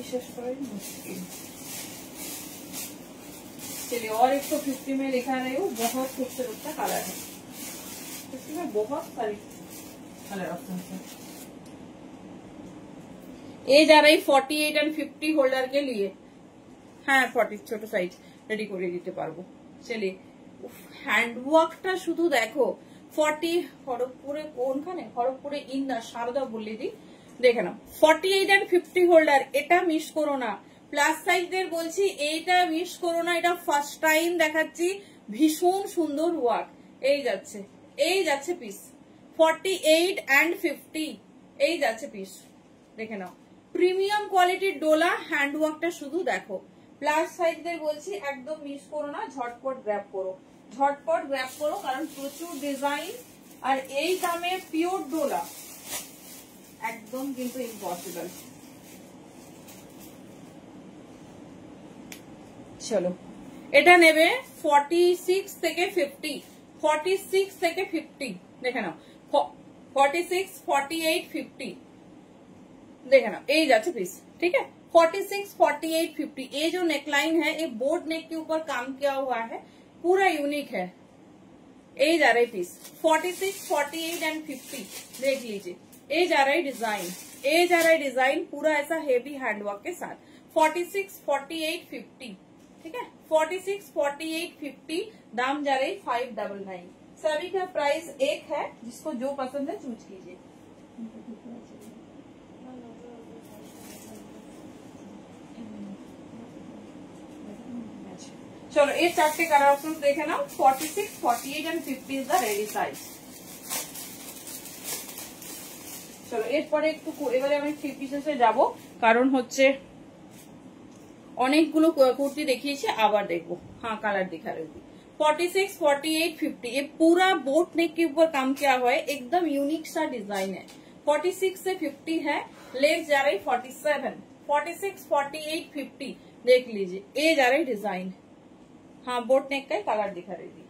शेष करो मुश्किल। चलिए और 150 में दिखा रही हूँ, बहुत खूबसूरत सा कलर है, इसमें बहुत सारी कलर ऑप्शन है। ये जा रही 48 एंड 50 होल्डर के लिए, हाँ 40 छोटो साइज रेडी করে দিতে পারবো। चलिए হ্যান্ডওয়ার্কটা শুধু দেখো, 40 খড়গপুরে কোনখানে, খড়গপুরে ইন না সারদা বললি দি, দেখে নাও 48 and 50 হোল্ডার, এটা মিস করো না। প্লাস সাইজদের বলছি এইটা মিস করো না, এটা ফার্স্ট টাইম দেখাচ্ছি, ভীষণ সুন্দর ওয়ার্ক। এই যাচ্ছে পিস 48 and 50, এই যাচ্ছে পিস, দেখে নাও প্রিমিয়াম কোয়ালিটির ডোলা, হ্যান্ড ওয়ার্কটা শুধু দেখো। প্লাস সাইজদের বলছি একদম মিস করো না, ঝটপট গ্র্যাব করো, ঝটপট গ্র্যাব করো, কারণ প্রচুর ডিজাইন আর এই দামে পিওর ডোলা একদম কিন্তু ইম্পসিবল। চলো এটা নেবে 46 থেকে 50, 46 থেকে 50 দেখে নাও, 46, 48, 50 देखे ना, ये जाचे पीस, ठीक है 46, 48, 50। ये जो नेकलाइन है ये बोर्ड नेक के ऊपर काम किया हुआ है, पूरा यूनिक है। ये जा रहा है पीस 46, 48 एंड 50, देख लीजिए ये जा रहा है डिजाइन, ये जा रहा है डिजाइन पूरा ऐसा हेवी हैंडवर्क के साथ। 46, 48, 50, ठीक है 46, 48, 50, दाम जा रही 599। सभी का प्राइस एक है, जिसको जो पसंद है चूज कीजिए। चलो ये चारटे कलर ऑप्शन देखे ना, 46, 48 and 50 is the ready size. चलो এরপরে একটু এবারে আমি থ্রি পিসেসে যাব, কারণ হচ্ছে অনেকগুলো কুর্তি দেখিয়েছি, আবার দেখবো। हाँ कलर दिखा रही थी 46, 48, 50, ये पूरा बोट नेक के ऊपर काम किया हुआ है, एकदम यूनिक सा डिजाइन है। 46 से 50 है, लेग जा रही 47, 46, 48, 50 देख लीजिए, ये जा रही डिजाइन। हाँ बोट नेक का कलर दिखा रही थी।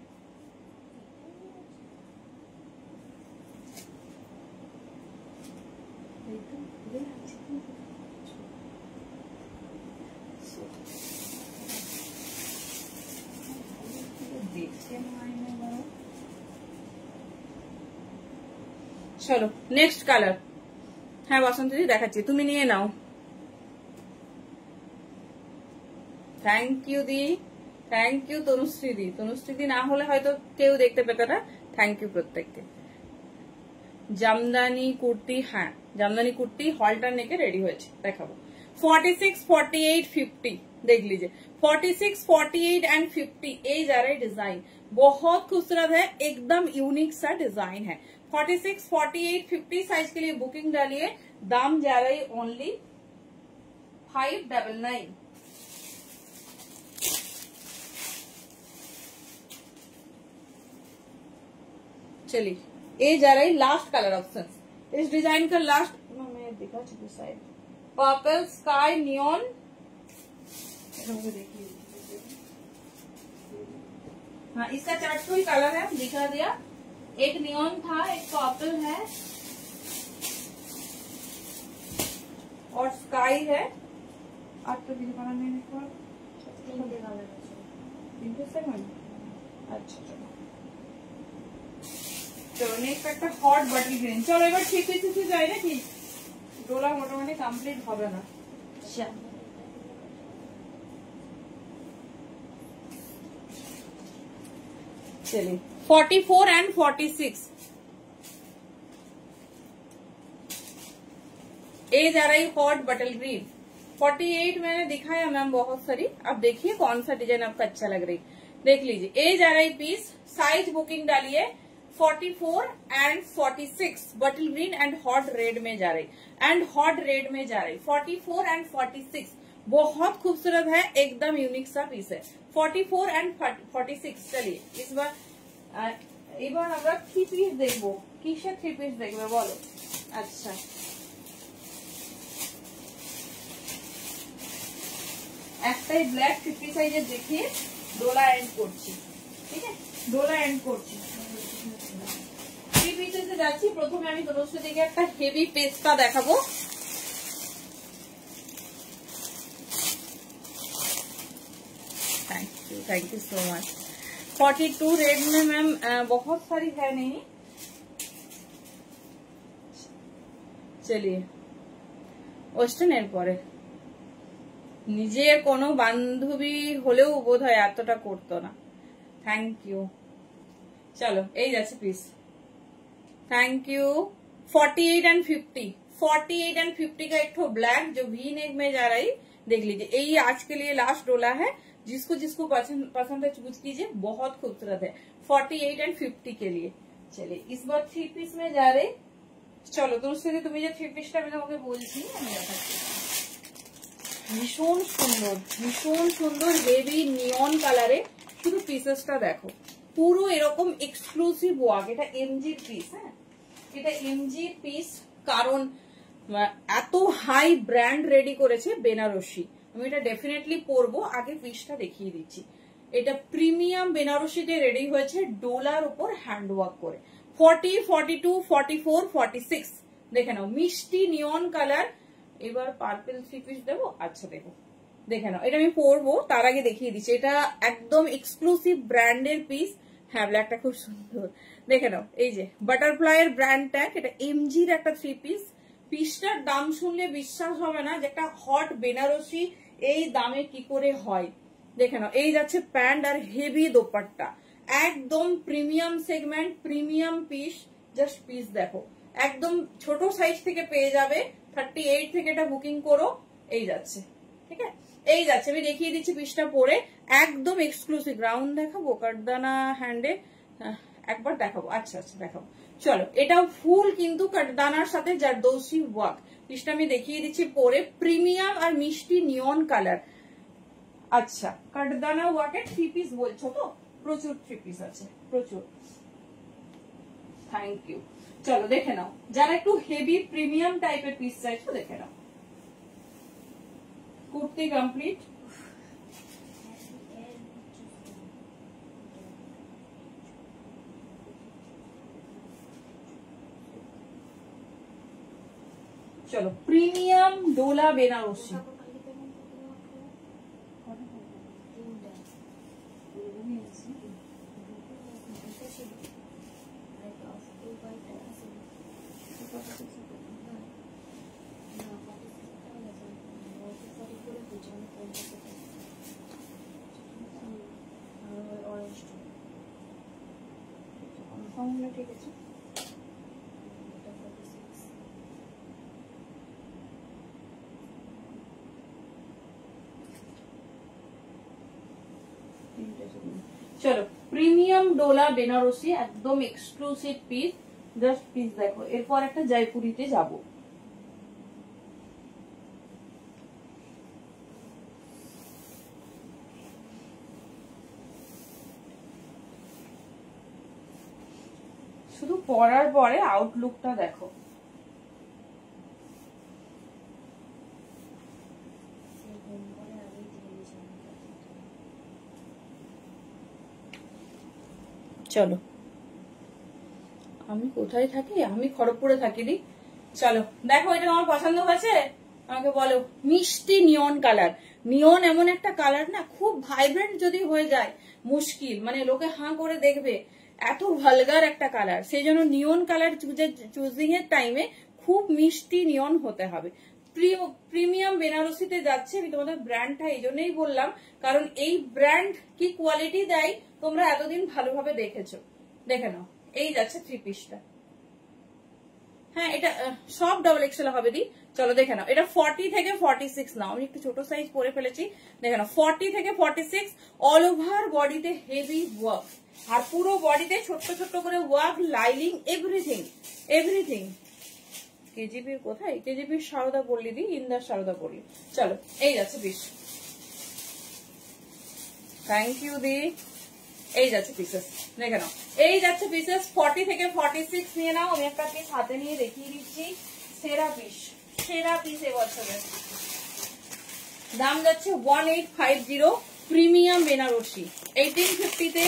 चलो नेक्स्ट कलर হ্যাঁ বসন্ত জি দেখাচ্ছি, তুমি নিয়ে নাও। থ্যাংক ইউ দি, থ্যাংক ইউ তনুশ্রী দি, তনুশ্রী দি না হলে হয়তো কেউ দেখতে পেত না, থ্যাংক ইউ প্রত্যেককে। জামদানি কুর্তি, হ্যাঁ জামদানি কুর্তি হলটার নেকে রেডি হয়েছে, দেখাবো 46, 48, 50 देख लीजिए 46, 48 एंड 50, ये जा रहा है डिजाइन, बहुत खूबसूरत है, एकदम यूनिक सा डिजाइन है। 46, 48, 50 साइज के लिए बुकिंग डालिए, दाम जा रही ओनली 599। चलिए ये जा रही लास्ट कलर ऑप्शन, इस डिजाइन का लास्ट मैं दिखा चुकी साइड, पर्पल स्काई नियॉन, देखिए हाँ इसका चार्ट कोई कलर है दिखा दिया, एक नियॉन था, एक पर्पल है और स्काई है। आपको दिखाना मैंने अच्छा चलो नेक्स्ट একটা হট বাটল গ্রিন। চলো এবার ঠিক কিছু যাই নাকি, ডোলা মোটামুটি কমপ্লিট হবে না। चलिए 44 एंड 46, ये जा रही हॉट बटल ग्रीन। 48 मैंने दिखाया मैम बहुत सारी, अब देखिए कौन सा डिजाइन आपको अच्छा लग रही, देख लीजिए। ये जा रही पीस, साइज बुकिंग डालिए 44 एंड 46, बटल ग्रीन एंड हॉट रेड में जा रही, एंड हॉट रेड में जा रही 44 एंड 46, बहुत खूबसूरत है, एकदम यूनिक सा पीस है 44 एंड 46। चलिए इस बार এবার আমরা থ্রি পিস দেখবো, কিসের থ্রি পিস দেখবে বলো? আচ্ছা একটাই ব্ল্যাক 50 সাইজের দেখিয়ে ডোলা এন্ড করছি, ঠিক আছে ডোলা এন্ড করছি। থ্রি পিসে যাচ্ছি, প্রথমে আমি তনুশ্রী দিকে একটা হেভি পেস্টটা দেখাবো। Thank you so much. 42 red में मैम बहुत सारी है नहीं, चलिए ওয়েস্টার্ন এর পরে নিজের কোনো বান্ধবী হলেও বোধহয় এতটা করতো না। Thank you. চলো এই যাচ্ছে piece thank you. 48 and 50, 48 and 50 का एक ठो ब्लैक जो वी नेक में जा रही, देख लीजिए। यही आज के लिए लास्ट डोला है, जिसको जिसको पसंद है चूज कीजिए, बहुत खूबसूरत है 48 एंड 50 के लिए। चलिए इस बार 3 पीस में जा रहे। চলো তোর সাথে তুমি যে 3 পিসটা আমি তোমাকে বলছি আমি দেখাচ্ছি। ভীষণ সুন্দর হেভি নিয়ন কালারে, শুধু পিসেসটা দেখো পুরো এরকম এক্সক্লুসিভ ওয়ার্ক। এটা এমজি পিস, হ্যাঁ এটা এমজি পিস, কারণ এত হাই ব্র্যান্ড রেডি করেছে বেনারসি। আমি এটা ডেফিনেটলি পরবো। আগে পিসটা দেখিয়ে দিচ্ছি। এটা প্রিমিয়াম বেনারসিতে রেডি হয়েছে ডোলার উপর হ্যান্ড ওয়ার্ক করে। 40, 42, 44, 46 দেখে নাও, মিষ্টি নিয়ন কালার। এবার পার্পল 3 পিস দেবো। আচ্ছা দেখো, দেখে নাও, এটা আমি পরবো তার আগে দেখিয়ে দিচ্ছি। এটা একদম এক্সক্লুসিভ ব্র্যান্ডের পিস। হ্যাঁ ব্ল্যাকটা খুব সুন্দর, দেখে নাও। এই যে বাটারফ্লাই এর ব্র্যান্ড ট্যাগ, এটা এমজির একটা 3 পিস। পিসটার দাম শুনলে বিশ্বাস হবে না যে একটা হট বেনারসি এই দামে কি করে হয়। দেখে নাও, এই যাচ্ছে প্যান্ট আর হেভি দোপাট্টা, একদম premium segment, premium piece. Just piece দেখো, একদম ছোট সাইজ থেকে পেয়ে যাবে। 38 থেকে এটা বুকিং করো। এই যাচ্ছে, ঠিক আছে, এই যাচ্ছে। আমি দেখিয়ে দিচ্ছি পিসটা পরে, একদম এক্সক্লুসিভ। রাউন্ড দেখাবো কাটদানা হ্যান্ডে, একবার দেখাবো। আচ্ছা আচ্ছা দেখাবো। চলো, এটাও ফুল কিন্তু কাটদানার সাথে জারদৌসি ওয়ার্ক। পিসটা আমি দেখিয়ে দিচ্ছি পরে, প্রিমিয়াম আর মিষ্টি নিয়ন কালার। আচ্ছা, কাটদানা ওয়ার্কের 3 পিস বলছো তো? প্রচুর 3 পিস আছে, প্রচুর। Thank you. চলো দেখে নাও, যারা একটু হেভি প্রিমিয়াম টাইপের পিস চাইছো দেখে নাও। কুর্তি কমপ্লিট। চলো, প্রিমিয়াম ডোলা বেনারসি। ঠিক আছে, চলো প্রিমিয়াম ডোলা বেনারসি, একদম এক্সক্লুসিভ পিস। জাস্ট পিস দেখো। এরপর একটা জয়পুরিতে যাব। শুধু পরার পরে আউটলুকটা দেখো। চলো, আমি কোথায় থাকি? আমি খড়গপুরে থাকি দি। চলো দেখো, এটা আমার পছন্দ হয়েছে, আমাকে বলো। মিষ্টি নিয়ন কালার। নিয়ন এমন একটা কালার না, খুব ভাইব্রেন্ট যদি হয়ে যায় মুশকিল, মানে লোকে হাঁ করে দেখবে, এত ভালগার একটা কালার। সেই জন্য নিয়ন কালার চুজিং এর টাইমে খুব মিষ্টি নিয়ন হতে হবে। প্রিমিয়াম বেনারসিতে যাচ্ছে। আমি তোমাদের ব্র্যান্ডটা এই জন্যই বললাম, কারণ এই ব্র্যান্ড কি কোয়ালিটি দেয় তোমরা এতদিন ভালোভাবে দেখেছো। দেখে নাও, এই যাচ্ছে 3 পিসটা। হ্যাঁ এটা সব ডবল এক্সেল হবে দি। চলো দেখে নাও, এটা 40 থেকে 46 নাও। আমি একটু ছোট সাইজ পরে ফেলেছি। দেখে নাও, 40 থেকে 46, অল ওভার বডিতে হেভি ওয়ার্ক, আর পুরো বডিতে ছোট্ট ছোট্ট করে ওয়ার্ক, লাইনিং, এভরিথিং এভরিথিং। কেজিপির কোথায়? কেজিপির সারদা পল্লী দি, ইন্দার সারদা পল্লী। চলো, এই যাচ্ছে পিস। থ্যাংক ইউ দি। এই যাচ্ছে পিসেস, দেখে নাও, এই যাচ্ছে পিসেস। 40 থেকে 46 নিয়ে নাও। আমি একটা পিস হাতে নিয়ে দেখিয়ে দিচ্ছি। সেরা পিস, সেরা পিস এবছরের। দাম যাচ্ছে 1850। প্রিমিয়াম বেনারসি 1850-তে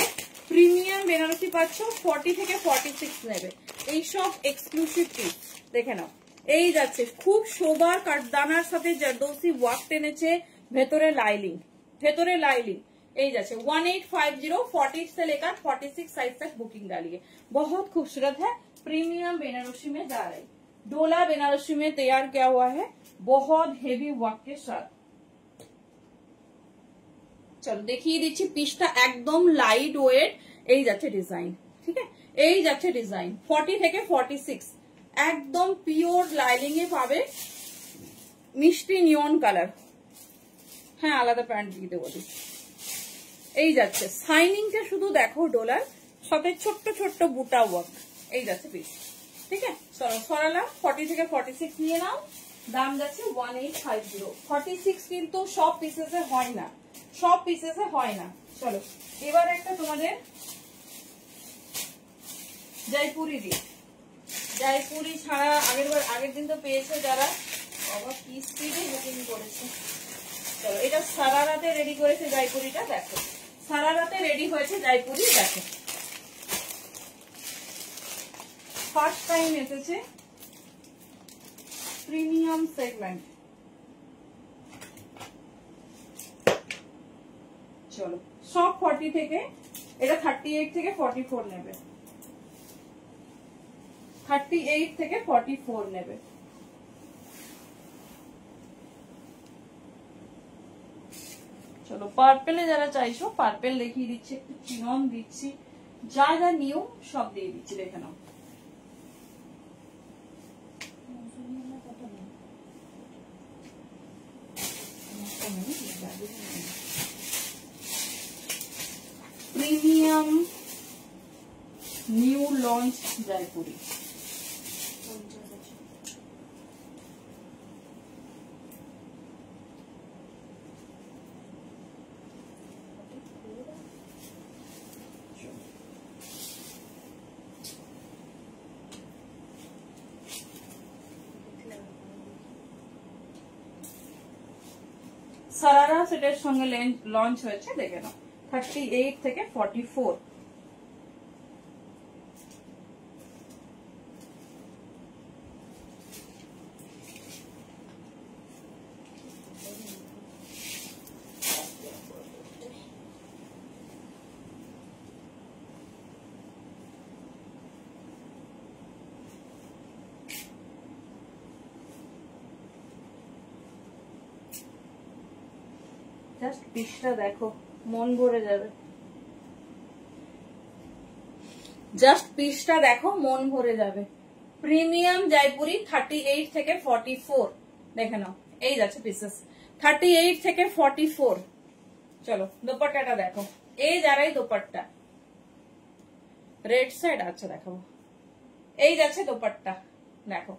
প্রিমিয়াম বেনারসি পাচ্ছ। 40 থেকে 46 নেবে। এইসব এক্সক্লুসিভ পিস দেখে নাও। এই যাচ্ছে খুব শোবার কাঠদানার সাথে জারদৌসি ওয়ার্ক টেনেছে, ভেতরে লাইলিং, ভেতরে লাইলিং। এই যাচ্ছে 1850। 40 से लेकर 46 साइज तक बुकिंग डालिए। बहुत खूबसूरत है। प्रीमियम बेनारसी में जा रही, डोला बेनारसी में तैयार किया हुआ है, बहुत हेवी वर्क के साथ। চলো দেখিয়ে দিচ্ছি পিসটা, একদম লাইট ওয়েট। এই যাচ্ছে ডিজাইন, ঠিক আছে। এই যাচ্ছে ডিজাইন 40 থেকে 46, একদম পিওর লাইলিং এ পাবে, মিষ্টি নিয়ন কালার। হ্যাঁ আলাদা প্যান্ট দিয়ে দেবো। এই যাচ্ছে শাইনিংটা শুধু দেখো ডলার, সাথে ছোট্ট ছোট্ট বুটা ওয়ার্ক। এই যাচ্ছে পিস, ঠিক আছে। চলো সরালাম, 40 থেকে 46 নিয়ে নাও। দাম যাচ্ছে 1850। 46 কিন্তু সব পিসেসে হয় না, সব পিসেসে হয় না। চলো এবার একটা তোমাদের জয়পুরি দিই। জয়পুরি ছাড়া আগের দিন তো পেয়েছে যারা, বাবা কি স্পিডে বুকিং করেছে। চলো এটা সারা রাতে রেডি করেছে জয়পুরিটা, দেখো সারা রাতে রেডি হয়েছে জয়পুরি, দেখো ফার্স্ট টাইম এসেছে প্রিমিয়াম সেগমেন্ট। চলো সব 40 থেকে, এটা 38 থেকে 44 নেবে, 38 থেকে 44 নেবে। চলো পার্পেলে যারা চাইছো, পার্পেল দেখিয়ে দিচ্ছি, একটু চিনন দিচ্ছি, যা যা নিউ সব দিয়ে দিচ্ছি, দেখে নাও। Premium new launch Jaipuri, sharara সেটের সঙ্গে লঞ্চ হয়েছে, দেখে নাও 38 থেকে 44। জাস্ট পিসটা দেখো, মন ভরে যাবে। জাস্ট পিসটা দেখো, মন ভরে যাবে। প্রিমিয়াম জয়পুরি 38 থেকে 44, দেখে নাও। এই যাচ্ছে পিসেস 38 থেকে 44। চলো দোপাট্টাটা দেখো, এই যারাই দোপাট্টা রেড সাইড আছে দেখাবো। এই যাচ্ছে দোপাট্টা, দেখো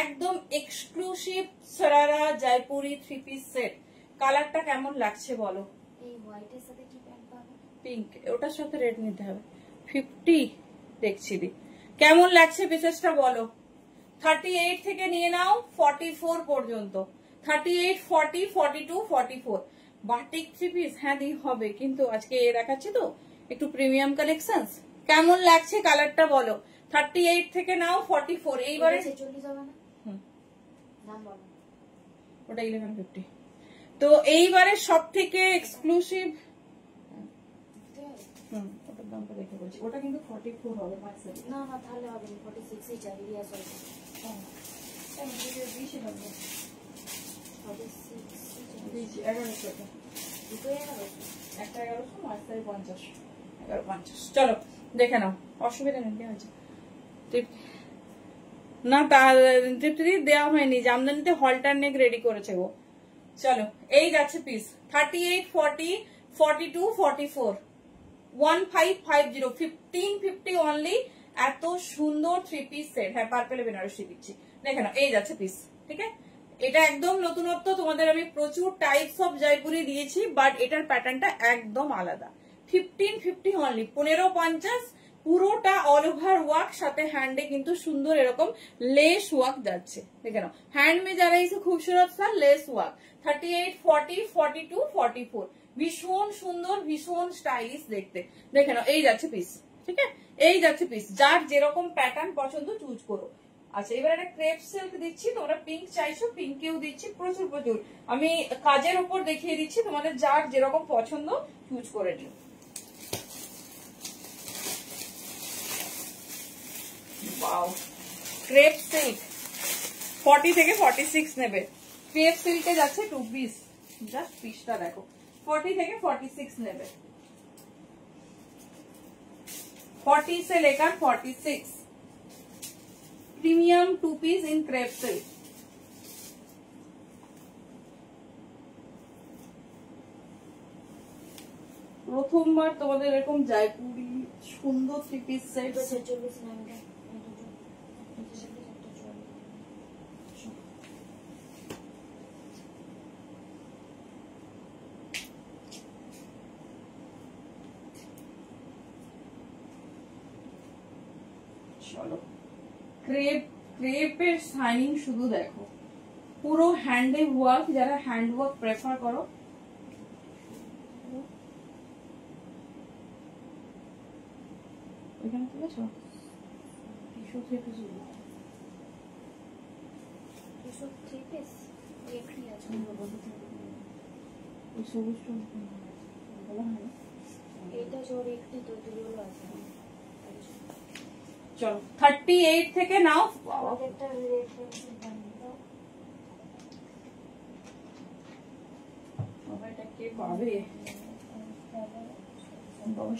একদম exclusive sharara Jaipuri 3 piece set. কালারটা কেমন লাগছে বলো? এই হোয়াইটের সাথে কি প্যান্ট পাবে? পিঙ্ক, ওটার সাথে রেড নিতে হবে। 50 দেখছি দি, কেমন লাগছে পিসেসটা বলো? 38 থেকে নিয়ে নাও 44 পর্যন্ত, 38, 40, 42, 44 বাটিক 3 পিস। হ্যাঁ দি হবে, কিন্তু আজকে এ দেখাচ্ছি তো একটু প্রিমিয়াম কালেকশনস। কেমন লাগছে কালারটা বলো? 38 থেকে নাও 44। এইবারে 46 হবে না? দাম বলো। ওটা 1150। তো এইবারে সব থেকে এক্সক্লুসিভ, ওটার দামটা দেখে বলছি, ওটা কিন্তু 44 হবে। না না তাহলে হবে না, 46 ই চাই। রিয়াজ হবে। হ্যাঁ দিয়েছি লাগবে, 46 দিয়েছি 1100 টাকা, দুটো 1100, একটা 1100, 50, 1150। চলো দেখে নাও, অসুবিধা নেই, দেওয়া হয়েছে না, তার তৃপ্তি দেওয়া হয়নি, জামদানিতে হলটার নেক রেডি করেছে গো। চলো এই যাচ্ছে পিস 38, 40, 42, 44, 1550, 1550 অনলি। এত সুন্দর 3 পিস সেট। হ্যাঁ পার্পেলে বেনারসি দিচ্ছি, দেখে নাও। এই যাচ্ছে পিস, ঠিক আছে। এটা একদম নতুনত্ব, তোমাদের আমি প্রচুর টাইপস অফ জয়পুরি দিয়েছি, বাট এটার প্যাটার্নটা একদম আলাদা। 1550 অনলি, 1550, পুরোটা অল ওভার ওয়ার্ক, সাথে হ্যান্ডে কিন্তু সুন্দর এরকম লেস ওয়ার্ক যাচ্ছে, দেখে নাও। হ্যান্ড মে যারা ইসে খুবসুরত সা লেস ওয়ার্ক। 38, 40, 42, 44 ভীষণ সুন্দর, ভীষণ স্টাইলিশ দেখতে, দেখে নাও। এই যাচ্ছে পিস, ঠিক আছে। এই যাচ্ছে পিস, যার যেরকম প্যাটার্ন পছন্দ চুজ করো। আচ্ছা এবার একটা ক্রেপ সিল্ক দিচ্ছি, তোমরা পিঙ্ক চাইছো, পিঙ্কেও দিচ্ছি প্রচুর প্রচুর। আমি কাজের উপর দেখিয়ে দিচ্ছি, তোমাদের যার যেরকম পছন্দ চুজ করে নিও। ওয়াও, ক্রেপ সিল্ক 40 থেকে 46 নেবে। ক্রেপ সিল্কে যাচ্ছে 2 পিস, জাস্ট পিসটা দেখো। 40 থেকে 46 নেবে, 40 से लेकर 46 प्रीमियम 2 पीस इन क्रेप सिल्क। প্রথমবার তোমাদের এরকম জয়পুরি সুন্দর 3 পিস সেট। চলো ক্রেপের শাইনিং শুধু দেখো, পুরো হ্যান্ডে ওয়ার্ক, যারা হ্যান্ড ওয়ার্ক প্রেফার করো ওইখানে ঠিক আছে। চলো 38 থেকে নাও।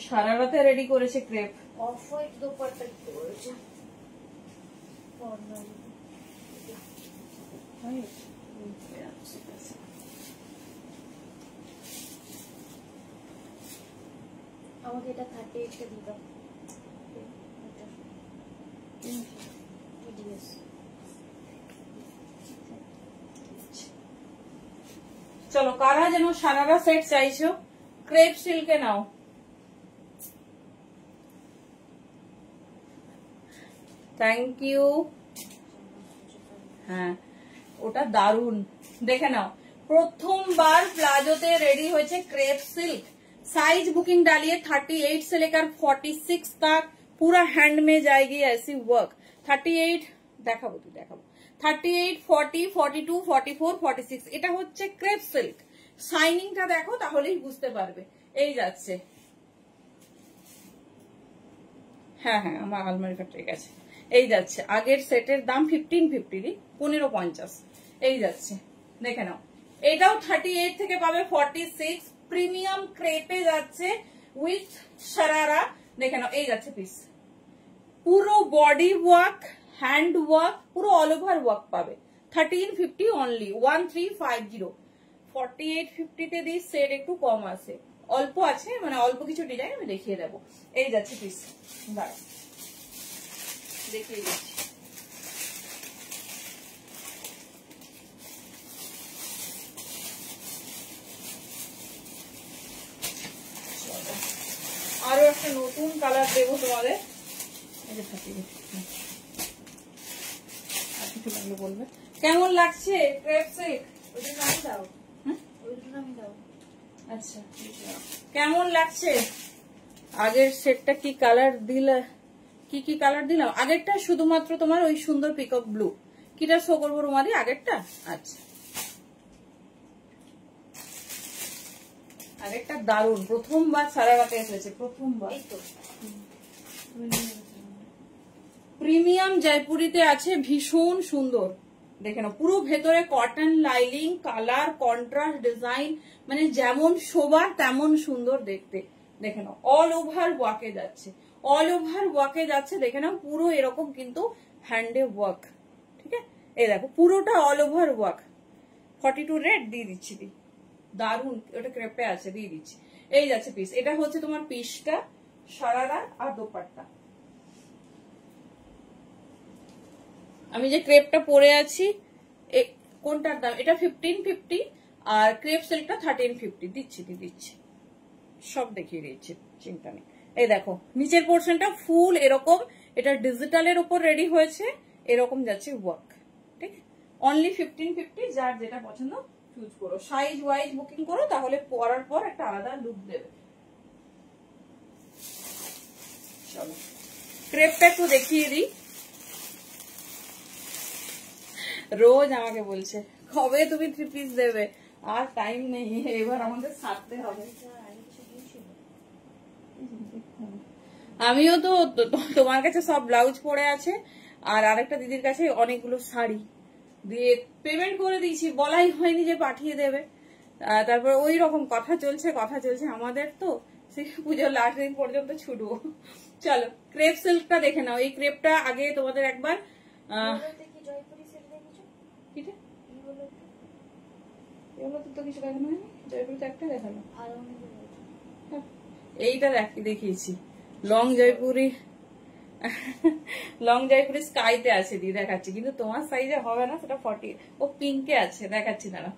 সারা রাতে রেডি করেছে ক্রেপ। অফ হোয়াইট দোপাট্টা করেছে। আমাকে এটা 38 টা দিতাম। চলো কারা যেন সারারা সেট চাইছো, ক্রেপ সিল্কে নাও। Thank you. হ্যাঁ ওটা দারুন, দেখে নাও। প্রথমবার প্লাজোতে রেডি হয়েছে क्रेप सिल्क। साइज बुकिंग डालिए 38 से लेकर 46 तक, पूरा हैंड में जाएगी ऐसी वर्क। 38 দেখাবো তো দেখাবো 38, 40, 42, 44, 46 এটা হচ্ছে ক্রেপ সিল্ক। শাইনিংটা দেখো তাহলেই বুঝতে পারবে। এই যাচ্ছে, হ্যাঁ হ্যাঁ আমার আলমারিটা ঠিক আছে। এই যাচ্ছে, আগের সেটের দাম 1550 1550। এই যাচ্ছে দেখে নাও, এটাও 38 থেকে পাবে 46। প্রিমিয়াম ক্রেপে যাচ্ছে উইথ শারারা, দেখে নাও। এই যাচ্ছে পিস, পুরো বডি ওয়ার্ক, হ্যান্ড ওয়ার্ক, পুরো অল ওভার ওয়ার্ক পাবে। 1350 অনলি, 1350। 4850 তে দিই, সেট একটু কম আছে, অল্প আছে, মানে অল্প কিছু ডিজাইন আমি দেখিয়ে দেবো। এই যাচ্ছে পিস, দাঁড়া দেখিয়ে দিচ্ছি। আরো একটা নতুন কালার দেবো তোমাদের। আর কিছু লাগলে বলবে। কেমন লাগছে ক্রেপ সিল্ক? ওইটা নামি দাও, ওইটা নামি দাও। আচ্ছা কেমন লাগছে? আগের সেটটা কি কালার দিলা, কি কি কালার দিলাম? আগেরটা শুধুমাত্র তোমার ওই সুন্দর পিকক ব্লু। কিটা শো করবো রুমালি? আগেরটা, আচ্ছা আগেরটা দারুন, প্রথমবার সারা রাতে এসেছে, প্রথমবার। প্রিমিয়াম জয়পুরিতে আছে, ভীষণ সুন্দর। দেখে নাও, পুরো ভেতরে cotton lining, colour contrast design, মানে যেমন শোবার তেমন সুন্দর দেখতে। দেখে নাও অল ওভার ওয়ার্কে যাচ্ছে, অল ওভার ওয়ার্কে যাচ্ছে। দেখে নাও পুরো এরকম কিন্তু হ্যান্ডে ওয়ার্ক, ঠিক আছে। এই দেখো পুরোটা অল ওভার ওয়ার্ক। 42 রেড দিয়ে দিচ্ছি, দি দারুন, ওটা ক্রেপে আছে, দিয়ে দিচ্ছি। এই যাচ্ছে পিস, এটা হচ্ছে তোমার পিসটা, সারারা আর দোপাট্টা। আমি যে ক্রেপটা পরে আছি, কোনটার দাম? এটা 1550 আর ক্রেপ সিল্কটা 1350 দিচ্ছি, দিচ্ছি সব দেখিয়ে দিচ্ছি, চিন্তা নেই। এই দেখো নিচের পোর্শনটা ফুল এরকম, এটা ডিজিটালের উপর রেডি হয়েছে, এরকম যাচ্ছে ওয়ার্ক, ঠিক। অনলি 1550, যার যেটা পছন্দ চুজ করো, সাইজ ওয়াইজ বুকিং করো, তাহলে পরার পর একটা আলাদা লুক দেবে। চলো ক্রেপটা একটু দেখিয়ে দিই। রোজ আমাকে বলছে কবে তুমি 3 পিস দেবে, আর টাইম নেই, এবার আমাদের সারতে হবে। আমিও তো তোমার কাছে সব ব্লাউজ পরে আছে, আর আরেকটা দিদির কাছে অনেকগুলো শাড়ি দিয়ে পেমেন্ট করে দিয়েছি, বলাই হয়নি যে পাঠিয়ে দেবে। তারপর ওই রকম কথা চলছে আমাদের, তো সেই পুজোর লাস্ট দিন পর্যন্ত ছুটবো, চলো ক্রেপ সিল্কটা দেখে নাও। এই ক্রেপটা আগে তোমাদের একবার দেখি জয়পুরি সেট দেখেছো কিটা এগুলো এগুলো তো কিছু দেখানো হয়নি, জয়পুরি তো একটা দেখালো। আর অনেকগুলো আছে। এইটা দেখিয়েছি লং জয়পুরি, লং জয়পুরি স্কাইতে আছে দি দেখাচ্ছি, কিন্তু তোমার সাইজে হবে না, সেটা 40 ও পিঙ্কে আছে, দেখাচ্ছি না।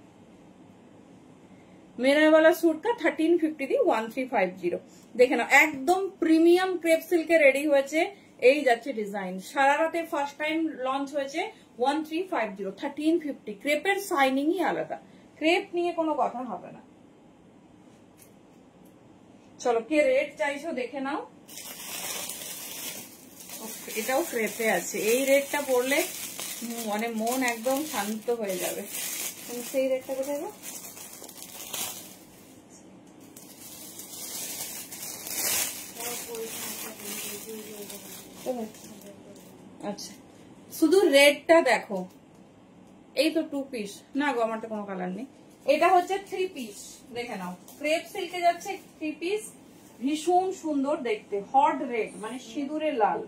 मेरा वाला सूट का 1350 दी 1350 দেখে নাও, একদম প্রিমিয়াম ক্রেপ সিল্কে রেডি হয়েছে। এই যাচ্ছে ডিজাইন, সারা রাতে ফার্স্ট টাইম লঞ্চ হয়েছে 1350 1350। ক্রেপের শাইনিংই আলাদা, ক্রেপ নিয়ে কোনো কথা হবে না। চলো কে রেট চাইছো দেখে নাও। এটাও ক্রেপে আছে, এই রেটটা পড়লে মানে মন একদম শান্ত হয়ে যাবে। সেই রেটটা কোথায় গো? আচ্ছা শুধু রেডটা দেখো, এই তো 2 পিস না গো, আমার তো কোনো কালার নেই। এটা হচ্ছে 3 পিস, দেখে নাও ক্রেপ সিল্কে যাচ্ছে 3 পিস, ভীষণ সুন্দর দেখতে, হট রেড মানে সিঁদুরে লাল।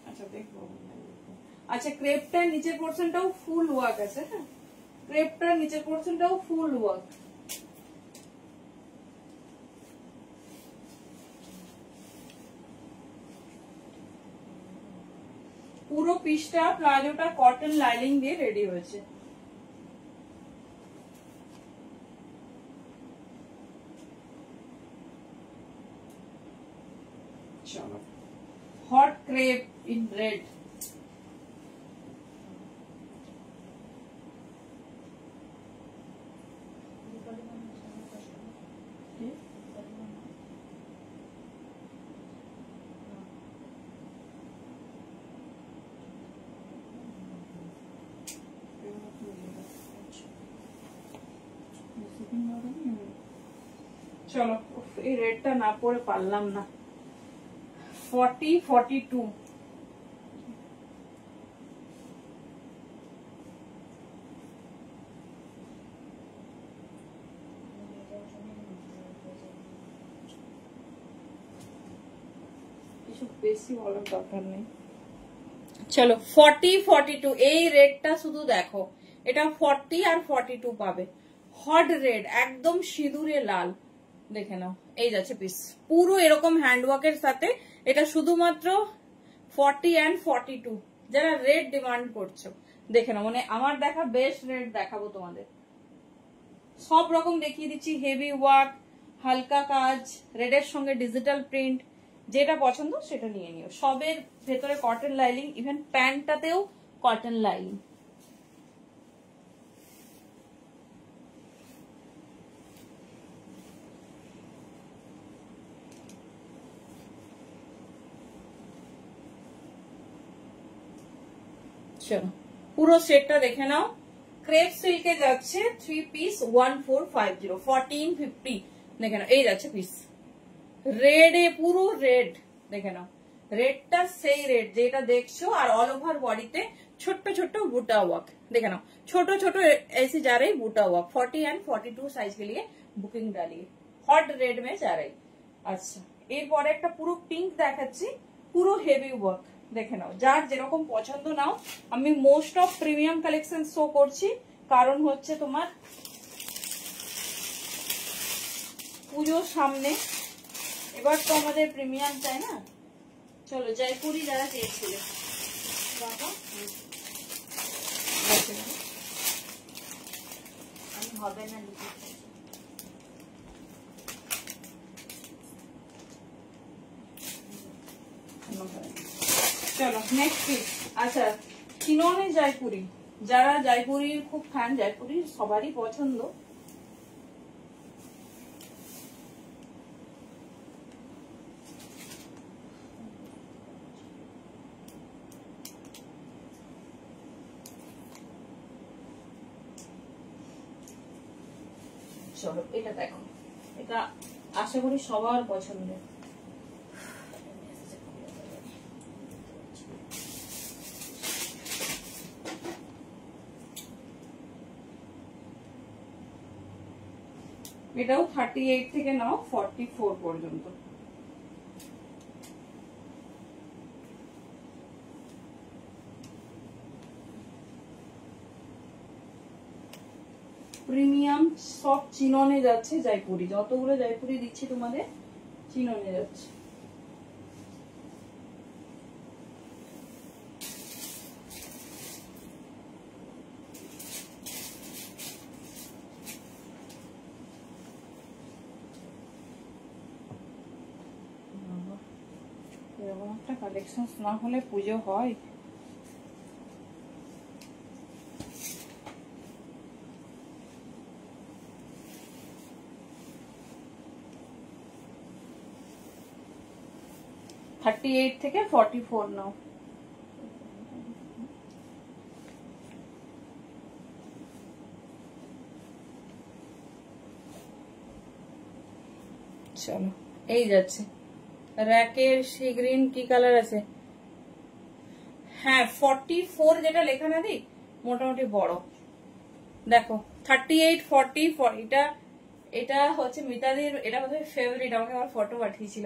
আচ্ছা দেখবো। আচ্ছা ক্রেপটার নিচের পোর্শনটাও ফুল ওয়ার্ক আছে, হ্যাঁ ক্রেপটার নিচের পোর্শনটাও ফুল ওয়ার্ক। পুরো পিসটা প্লাজোটা কটন লাইনিং দিয়ে রেডি হয়েছে। চলো হট ক্রেপ ইন রেড, চলো এই রেডটা না পরে পারলাম না। 40-42 কিছু বেশি বলার দরকার নেই। চলো 40-42 এই রেডটা শুধু দেখো, এটা 40 আর 42 পাবে। হট রেড একদম সিঁদুরে লাল, দেখে নাও এই যাচ্ছে পিস পুরো এরকম হ্যান্ডওয়ার্কের সাথে। এটা শুধুমাত্র 40 and 42 যারা রেড ডিমান্ড করছো দেখে নাও, মানে আমার দেখা বেস্ট রেড দেখাবো তোমাদের, সব রকম দেখিয়ে দিচ্ছি। হেভি ওয়ার্ক, হালকা কাজ, রেডের সঙ্গে ডিজিটাল প্রিন্ট, যেটা পছন্দ সেটা নিয়ে নিও। সবের ভেতরে কটন লাইনিং, ইভেন প্যান্টটাতেও কটন লাইনিং। চলো পুরো সেটটা দেখে নাও। ক্রেপ সিল্কে যাচ্ছে 3 পিস 1450 1450 দেখে নাও, এই যাচ্ছে পিস রেডে, পুরো রেড দেখে নাও, রেডটা সেই রেড যেটা দেখছো। আর অল ওভার বডিতে ছোট্ট ছোট্ট বুটা ওয়ার্ক, দেখে নাও छोटे छोटे ऐसे जा रही बूटा वर्क। 40 and 42 साइज के लिए बुकिंग डालिए, हॉट रेड में जा रही। আচ্ছা এরপরে একটা পুরো পিঙ্ক দেখাচ্ছি, পুরো হেভি ওয়ার্ক দেখে নাও, যার যেরকম পছন্দ নাও। আমি most of premium collection show করছি, কারণ হচ্ছে তোমার পুজোর সামনে, এবার তো আমাদের প্রিমিয়াম চাই না। চলো জয়পুরি যারা চেয়েছিলে বাবা, আমি হবে না চলো নেক্সট পিস। আচ্ছা চিনোনে জয়পুরি, যারা জয়পুরির খুব ফ্যান, জয়পুরির সবারই পছন্দ। চলো এটা দেখো, এটা আশা করি সবার পছন্দের। এটাও 38 থেকে নাও 44 পর্যন্ত। প্রিমিয়াম সব চিননে যাচ্ছে জয়পুরি, যতগুলো জয়পুরি দিচ্ছি তোমাদের চিননে যাচ্ছে। এরকম একটা কালেকশন না হলে পুজো হয়? থার্টি এইট থেকে 44 নাও। চলো এই যাচ্ছে র্যাকের সি গ্রিন কি কালার আছে? হ্যাঁ 44 যেটা লেখা না দি মোটামুটি বড়। দেখো 38 40 এটা হচ্ছে মিতাদির, এটা হচ্ছে ফেভারিট, আমাকে আমার ফটো পাঠিয়েছিল,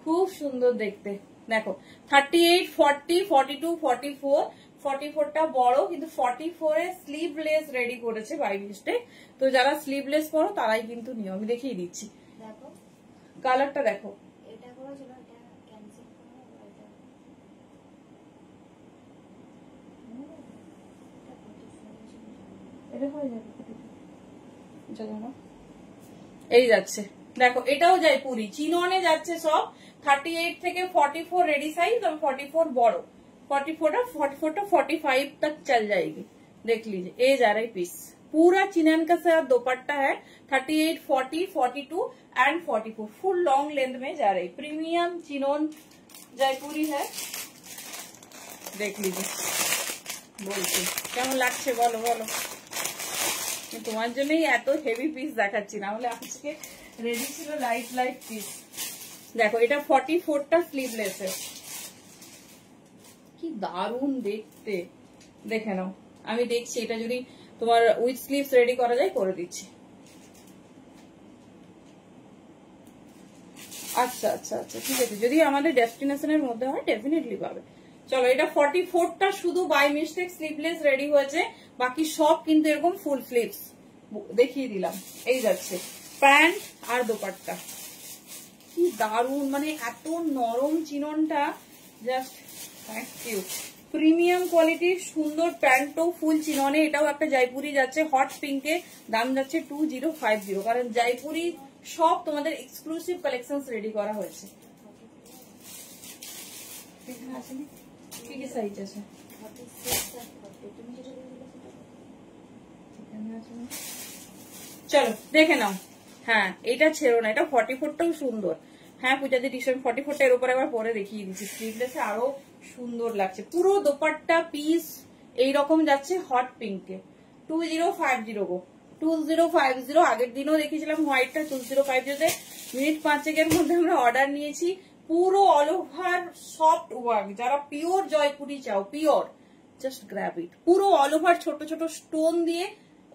খুব সুন্দর দেখতে। দেখো 38 40 42 44, 44টা বড়, কিন্তু 44 এ স্লিভলেস রেডি করেছে বাই মিস্টেক। তো যারা স্লিভলেস পরো তারাই কিন্তু নিও, আমি দেখিয়ে দিচ্ছি। দেখো কালারটা দেখো, এটা করেছিল, এটা ক্যান্সেল করো, এটা হয়ে যাবে। এই যাচ্ছে দেখো, এটাও যায় পুরি চিননে যাচ্ছে সব। 38 থেকে 44 रेडी साइज, और 44 बड़ो, 44 45 तक चल जाएगी। देख लीजिए ये जा रहा है पीस, पूरा चिनन का साथ दुपट्टा है। 38 40 42 एंड 44 फुल लॉन्ग लेंथ में जा रही, प्रीमियम चिनोन जयपुरी है। देख लीजिए, বলছি কেমন লাগছে বলো বলো। তোমার জন্যই এত হেভি পিস দেখাচ্ছি, না হলে আজকে রেডি ছিল লাইট লাইট পিস। দেখো এটা 44টা স্লিভলেস এর, কি দারুণ দেখতে, দেখে নাও। আমি দেখছি এটা যদি তোমার উইথ স্লিভস রেডি করা যায় করে দিচ্ছি। আচ্ছা আচ্ছা আচ্ছা ঠিক আছে, যদি আমাদের ডেস্টিনেশনের মধ্যে হয় ডেফিনেটলি পাবে। চলো এটা 44টা শুধু বাই মিস্টেক স্লিভলেস রেডি হয়েছে, বাকি সব কিন্তু এরকম ফুল স্লিভস দেখিয়ে দিলাম। এই যাচ্ছে প্যান্ট আর দোপাট্টা, কি দারুন, মানে এত নরম চিননটা, জাস্ট থ্যাংক ইউ। প্রিমিয়াম কোয়ালিটির সুন্দর প্যান্টও ফুল চিননে, এটাও একটা জয়পুরি যাচ্ছে হট পিঙ্কে, দাম যাচ্ছে 2050, কারণ জয়পুরি সব তোমাদের এক্সক্লুসিভ কালেকশন রেডি করা হয়েছে। এখানে আছে কি কি সাইজ আছে? চলো দেখে নাও। হ্যাঁ এটা ছেড়ো না, এটা 44টাও সুন্দর। হ্যাঁ পূজাদি ডিসেন্ট 44টা এর উপরে আবার পরে দেখিয়ে দিচ্ছি, স্লিভলেসে আরো সুন্দর লাগছে। পুরো দোপাট্টা পিস এইরকম যাচ্ছে হট পিঙ্কে, 2050 গো, 2050। আগের দিনও দেখিয়েছিলাম হোয়াইটটা 2050 মিনিট 5 মধ্যে আমরা অর্ডার নিয়েছি। পুরো অল ওভার সফট ওয়ার্ক, যারা পিওর জয়পুরি চাও, পিওর জাস্ট গ্র্যাব ইট। পুরো অল ওভার ছোট ছোট স্টোন দিয়ে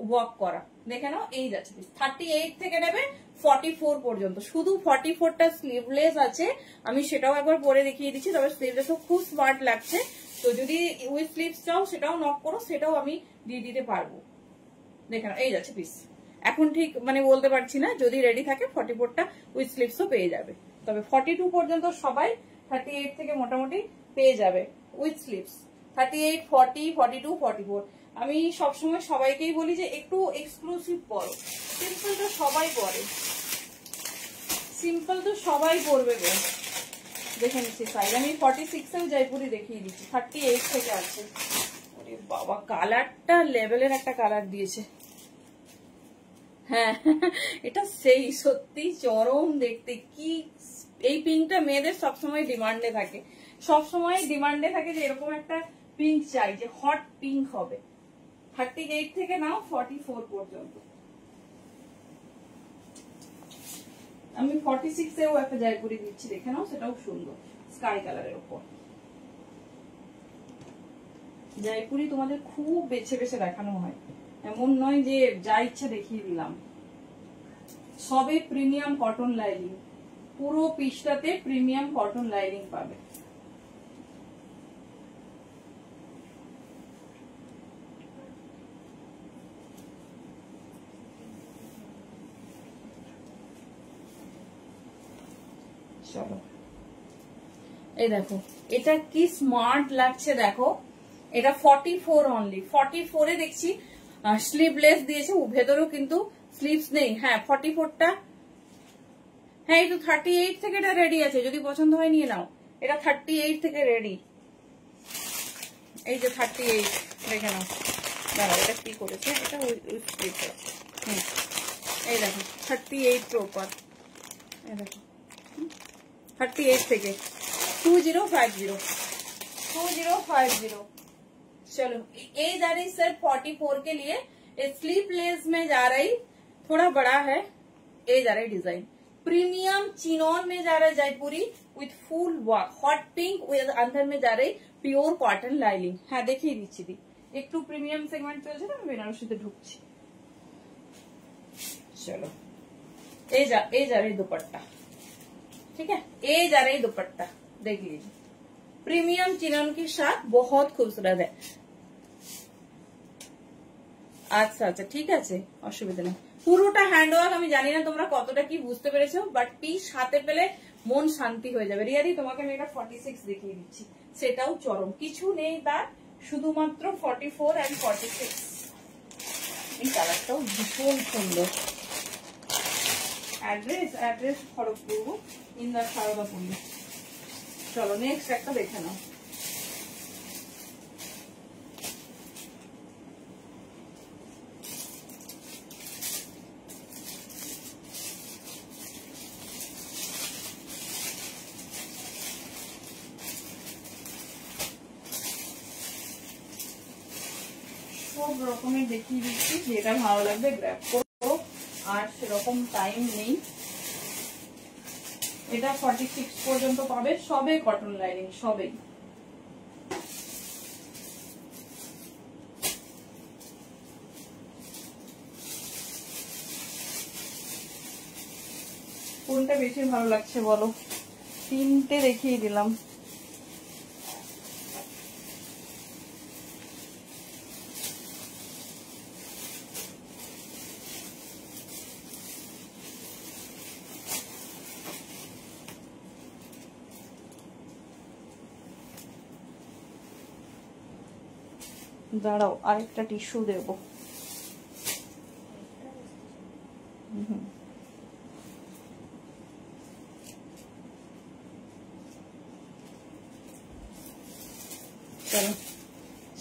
ওয়ার্ক করা, দেখে নাও। এই যাচ্ছে 38 থেকে নেবে 44 পর্যন্ত, শুধু 44টা স্লিভলেস আছে, আমি সেটাও একবার পরে দেখিয়ে দিচ্ছি। তবে স্লিভলেসও খুব স্মার্ট লাগছে, তো যদি উইথ স্লিভস চাও সেটাও নক করো, সেটাও আমি দিয়ে দিতে পারবো। দেখে নাও এই যাচ্ছে পিস। এখন ঠিক মানে বলতে পারছি না, যদি রেডি থাকে 44টা উইথ স্লিভসও পেয়ে যাবে। তবে 42 পর্যন্ত সবাই 38 থেকে মোটামুটি পেয়ে যাবে উইথ স্লিভস। 38 40 42 44 আমি সবসময় সবাইকেই বলি যে একটু এক্সক্লুসিভ পরো, সিম্পল তো সবাই পরে, সিম্পল তো সবাই পরবে। দেখে নিচ্ছি সাইজ, আমি 46 এও জয়পুরি দেখিয়ে দিচ্ছি, 38 থেকে আছে। ওরে বাবা কালারটা লেভেলের একটা কালার দিয়েছে। হ্যাঁ এটা সেই সত্যি চরম দেখতে, কি এই পিঙ্কটা মেয়েদের সবসময় ডিমান্ডে থাকে, সবসময় ডিমান্ডে থাকে যে এরকম একটা পিঙ্ক চাই, যে হট পিঙ্ক হবে। 38 থেকে নাও 44 পর্যন্ত। আমি 46 এও একটা জয়পুরি দিচ্ছি, দেখে নাও, সেটাও সুন্দর স্কাই কালারের উপর। জয়পুরি তোমাদের খুব বেছে বেছে দেখানো হয়, এমন নয় যে যা ইচ্ছা দেখিয়ে দিলাম। সবে প্রিমিয়াম কটন লাইনিং, পুরো পিসটাতে প্রিমিয়াম কটন লাইনিং পাবে। চলো এই দেখো এটা কি স্মার্ট লাগছে, দেখো এটা 44 অনলি। 44 এ দেখছি স্লিভলেস দিয়েছে, ভেতরেও কিন্তু স্লিভস নেই। হ্যাঁ 44টা, হ্যাঁ এই তো 38 থেকে এটা রেডি আছে, যদি পছন্দ হয় নিয়ে নাও। এটা 38 থেকে রেডি, এই যে 38 দেখে নাও। দাঁড়াও এটা কি করেছে, এটা ওই স্লিভ আছে। এই দেখো 38 প্রপার, এই দেখো 38 থেকে 2050। चलो ये जा रही सर 44 के लिए, स्लीवलेस में जा रही, थोड़ा बड़ा है। ये जा रही डिजाइन प्रीमियम चिनॉन में जा रहा है Jaipuri with full work, hot pink with अंदर में जा रही प्योर कॉटन लाइनिंग। हाँ देखिए दीची दी একটু প্রিমিয়াম সেগমেন্ট চলছে না, আমি বেনারসিতে ঢুকছি। चलो ये जा रही दुपट्टा, ठीक है, ये जा रही दुपट्टा देख लीजिए, प्रीमियम चिनॉन के साथ बहुत खूबसूरत है। আচ্ছা আচ্ছা ঠিক আছে, অসুবিধা নেই। পুরোটা হ্যান্ডওয়ার্ক, আমি জানি না তোমরা কতটা কি বুঝতে পেরেছো, বাট পিস হাতে পেলে মন শান্তি হয়ে যাবে। রিয়াদি তোমাকে আমি এটা 46 দেখিয়ে দিচ্ছি, সেটাও চরম, কিছু নেই তার, শুধুমাত্র 44 and 46। এই কালারটাও ভীষণ সুন্দর। অ্যাড্রেস খড়গপুর ইন্দা সারদাপুরি। চলো নেক্সট একটা দেখে নাও। সব রকমের দেখিয়ে দিচ্ছি, যেটা ভালো লাগবে গ্র্যাব করো, আর সেরকম টাইম নেই। এটা 46 পর্যন্ত পাবে, সবে কটন লাইনিং, সবেই। কোনটা বেশি ভালো লাগছে বলো, তিনটে দেখিয়ে দিলাম। দাঁড়াও আরেকটা টিস্যু দেবো। চলো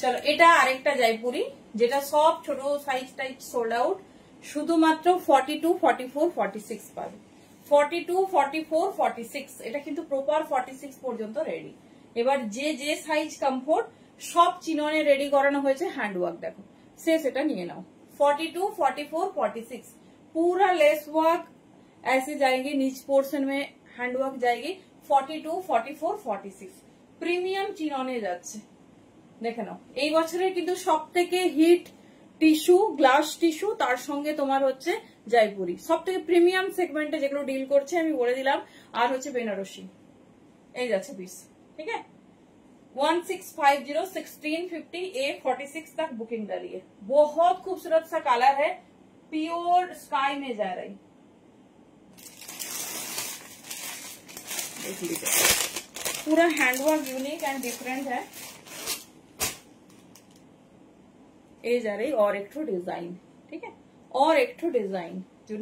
চলো এটা আরেকটা জয়পুরি, যেটা সব ছোট সাইজ টাইপ সোল্ড আউট, শুধুমাত্র 42, 44, 46 পাবে। 42, 44, 46, এটা কিন্তু প্রপার 46 পর্যন্ত রেডি। এবার যে যে সাইজ কমফোর্ট সব চিননে রেডি করানো হয়েছে, হ্যান্ডওয়ার্ক দেখো, সে সেটা নিয়ে নাও। 42, 44, 46 पूरा लेस वर्क ऐसे जाएंगे, नीच पोर्शन में हैंडवर्क जाएगी। 42, 44, 46 প্রিমিয়াম চিননে যাচ্ছে, দেখে নাও। এই বছরের কিন্তু সব থেকে হিট টিস্যু, গ্লাস টিস্যু, তার সঙ্গে তোমার হচ্ছে জয়পুরি, সব থেকে প্রিমিয়াম সেগমেন্টে যেগুলো ডিল করছে আমি বলে দিলাম। আর হচ্ছে বেনারসি, এই যাচ্ছে পিস, ঠিক আছে। 1650, 1650 A46 तक बुकिंग डालिए। बहुत खूबसूरत सा कलर है, प्योर स्काई में जा रही, देख लीजिए पूरा हैंडवर्क यूनिक एंड डिफरेंट है। ये जा रही और एक ठो डिजाइन, ठीक है, और एक ठो डिजाइन जो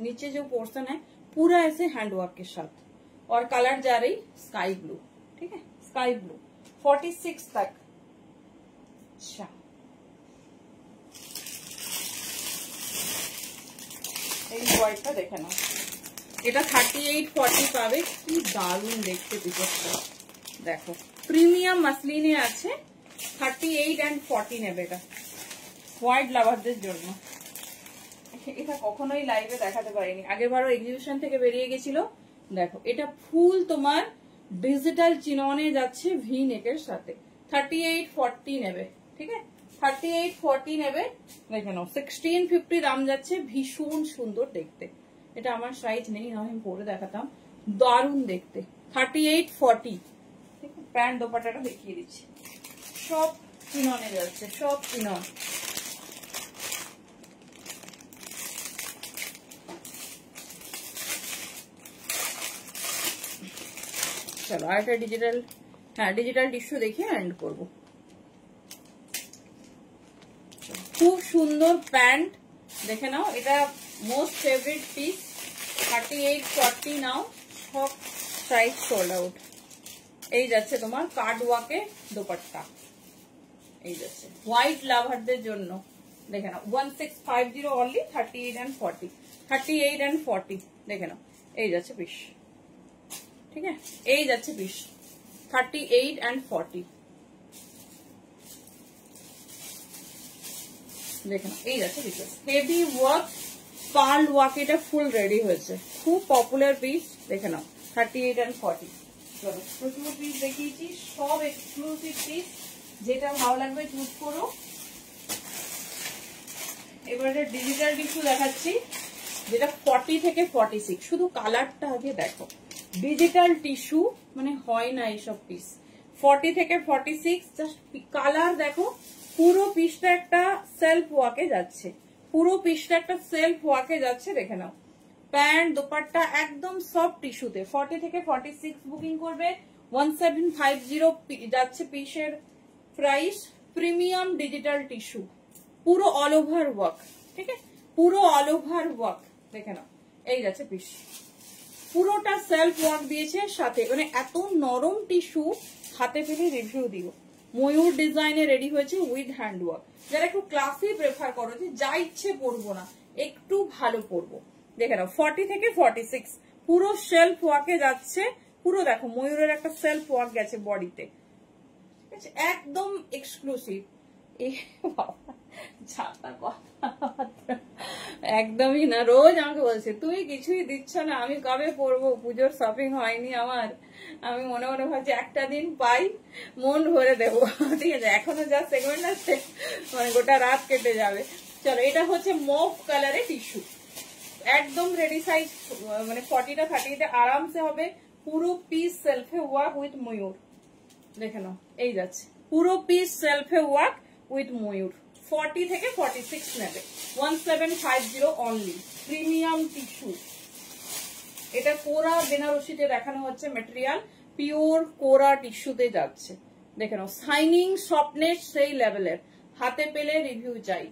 नीचे जो पोर्शन है पूरा ऐसे हैंडवर्क के साथ, और कलर जा रही स्काई ब्लू, ठीक है, स्काई ब्लू 46 तक। अच्छा এই হোয়াইটটা দেখে নাও, এটা 38, 40 পাবে। কি দারুণ দেখতে পিকচারটা, দেখো প্রিমিয়াম মাসলিনে আছে। 38 and 40 নেবে এটা হোয়াইট লাভারদের জন্য। এটা কখনোই লাইভে দেখাতে পারিনি, আগেরবারও এক্সিবিশন থেকে বেরিয়ে গেছিল। দেখো এটা ফুল তোমার ডিজিটাল চিননে যাচ্ছে ভি নেকের সাথে। 38, 40 নেবে, ঠিক আছে, 38, 40 নেবে। দেখে নাও 1650 দাম যাচ্ছে, ভীষণ সুন্দর দেখতে। এটা আমার সাইজ নেই, আমি পরে দেখাতাম, দারুণ দেখতে। 38-40, প্যান্ট দোপাট্টাটা দেখিয়ে দিচ্ছি, সব চিননে যাচ্ছে, সব চিনন। চলো আর একটা ডিজিটাল, হ্যাঁ ডিজিটাল টিস্যু দেখিয়ে এন্ড করবো। খুব সুন্দর প্যান্ট, দেখে নাও, এটা মোস্ট ফেভারিট পিস। 38-40 নাও, সব সাইজ সোল্ড আউট। এই যাচ্ছে তোমার কার্ড ওয়াকে দোপাট্টা, এই যাচ্ছে হোয়াইট লাভারদের জন্য, দেখে নাও 1650 অনলি। 38 and 40, 38 and 40 দেখে নাও, এই যাচ্ছে পিস, ঠিক আছে, এই যাচ্ছে পিস 38 and 40 দেখে নাও, এই যাচ্ছে piece. Heavy work, pearl work, এটা ফুল রেডি হয়েছে, খুব পপুলার পিস, দেখে নাও 38 and 40। চলো প্রচুর পিস দেখিয়েছি, সব এক্সক্লুসিভ পিস, যেটা ভালো লাগবে চুজ করো। এবারে ডিজিটাল টিস্যু দেখাচ্ছি, যেটা 40 থেকে 46, শুধু কালারটা আগে দেখো। ডিজিটাল টিস্যু মানে হয় না এইসব পিস। 40 থেকে 46, জাস্ট কালার দেখো, পুরো পিসটা একটা সেলফ ওয়াকে যাচ্ছে, পুরো পিসটা একটা সেলফ ওয়াকে যাচ্ছে, দেখে নাও। প্যান্ট দোপাট্টা একদম সফট টিস্যুতে। 40 থেকে 46 বুকিং করবে, 1750 যাচ্ছে পিসের প্রাইস। প্রিমিয়াম ডিজিটাল টিস্যু, পুরো অল ওভার ওয়ার্ক, ঠিক আছে, পুরো অল ওভার ওয়ার্ক, দেখে নাও, এই যাচ্ছে পিস, পুরোটা সেলফ ওয়ার্ক দিয়েছে সাথে, মানে এত নরম টিস্যু, হাতে পেলে রিভিউ দিও। ময়ূর ডিজাইনে রেডি হয়েছে উইথ হ্যান্ড ওয়ার্ক। যারা একটু ক্লাসি প্রেফার করো, যে যা ইচ্ছে পরবো না, একটু ভালো পরবো, দেখে নাও 40 থেকে 46 পুরো সেলফ ওয়ার্কে যাচ্ছে। পুরো দেখো ময়ূরের একটা সেলফ ওয়ার্ক গেছে বডিতে, একদম এক্সক্লুসিভ। একদমই না, রোজ আমাকে বলছে তুমি কিছুই দিচ্ছ না, আমি কবে পরবো, পুজোর শপিং হয়নি আমার। আমি মনে মনে ভাবছি একটা দিন পাই মন ভরে দেবো, ঠিক আছে, এখনো যা সেগমেন্ট আছে মানে গোটা রাত কেটে যাবে। চলো এটা হচ্ছে মফ কালারে টিস্যু, একদম রেডি সাইজ, মানে 40টা 30তে আরামসে হবে। পুরো পিস সেলফে ওয়ার্ক উইথ ময়ূর, দেখে নাও, এই যাচ্ছে পুরো পিস সেলফে ওয়ার্ক উইথ ময়ূর। 40 থেকে 46 নেবে, 1750 অনলি। প্রিমিয়াম টিস্যু, এটা কোরা বেনারসিতে দেখানো হচ্ছে মেটেরিয়াল, পিওর কোরা টিস্যুতে যাচ্ছে, দেখে নাও, শাইনিং সফটনেস সেই লেভেলের, হাতে পেলে রিভিউ চাই।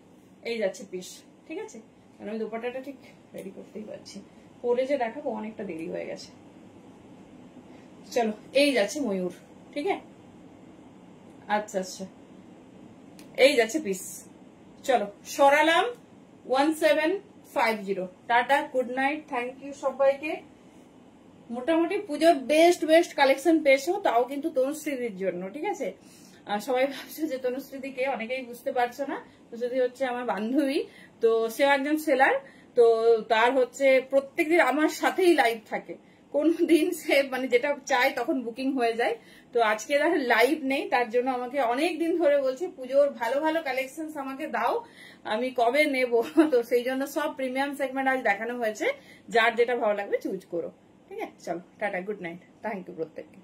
এই যাচ্ছে পিস, ঠিক আছে, কারণ আমি দোপাট্টাটা ঠিক রেডি করতেই পারছি, পরে যে দেখাবো অনেকটা দেরি হয়ে গেছে। চলো এই যাচ্ছে ময়ূর, ঠিক আছে, আচ্ছা আচ্ছা, এই যাচ্ছে পিস। চলো সরালাম 1750। Tata, good night, thank you সবাইকে। মোটামুটি পুজোর বেস্ট বেস্ট কালেকশন পেয়েছো, তাও কিন্তু তনুশ্রীদির জন্য, ঠিক আছে। আর সবাই ভাবছো যে তনুশ্রীদিকে, অনেকেই বুঝতে পারছো না, তো যদি হচ্ছে আমার বান্ধবী, তো সে একজন সেলার, তো তার হচ্ছে প্রত্যেকদিন আমার সাথেই লাইভ থাকে, কোন দিন সে মানে যেটা চায় তখন বুকিং হয়ে যায়। তো আজকে লাইভ নেই, তার জন্য আমাকে অনেক দিন ধরে বলছে পুজোর ভালো ভালো কালেকশন আমাকে দাও, আমি কবে নেব। তো সেই জন্য সব প্রিমিয়াম সেগমেন্ট আজ দেখানো হয়েছে, যার যেটা ভালো লাগবে চুজ করো, ঠিক আছে। চলো tata, good night, thank you প্রত্যেককে।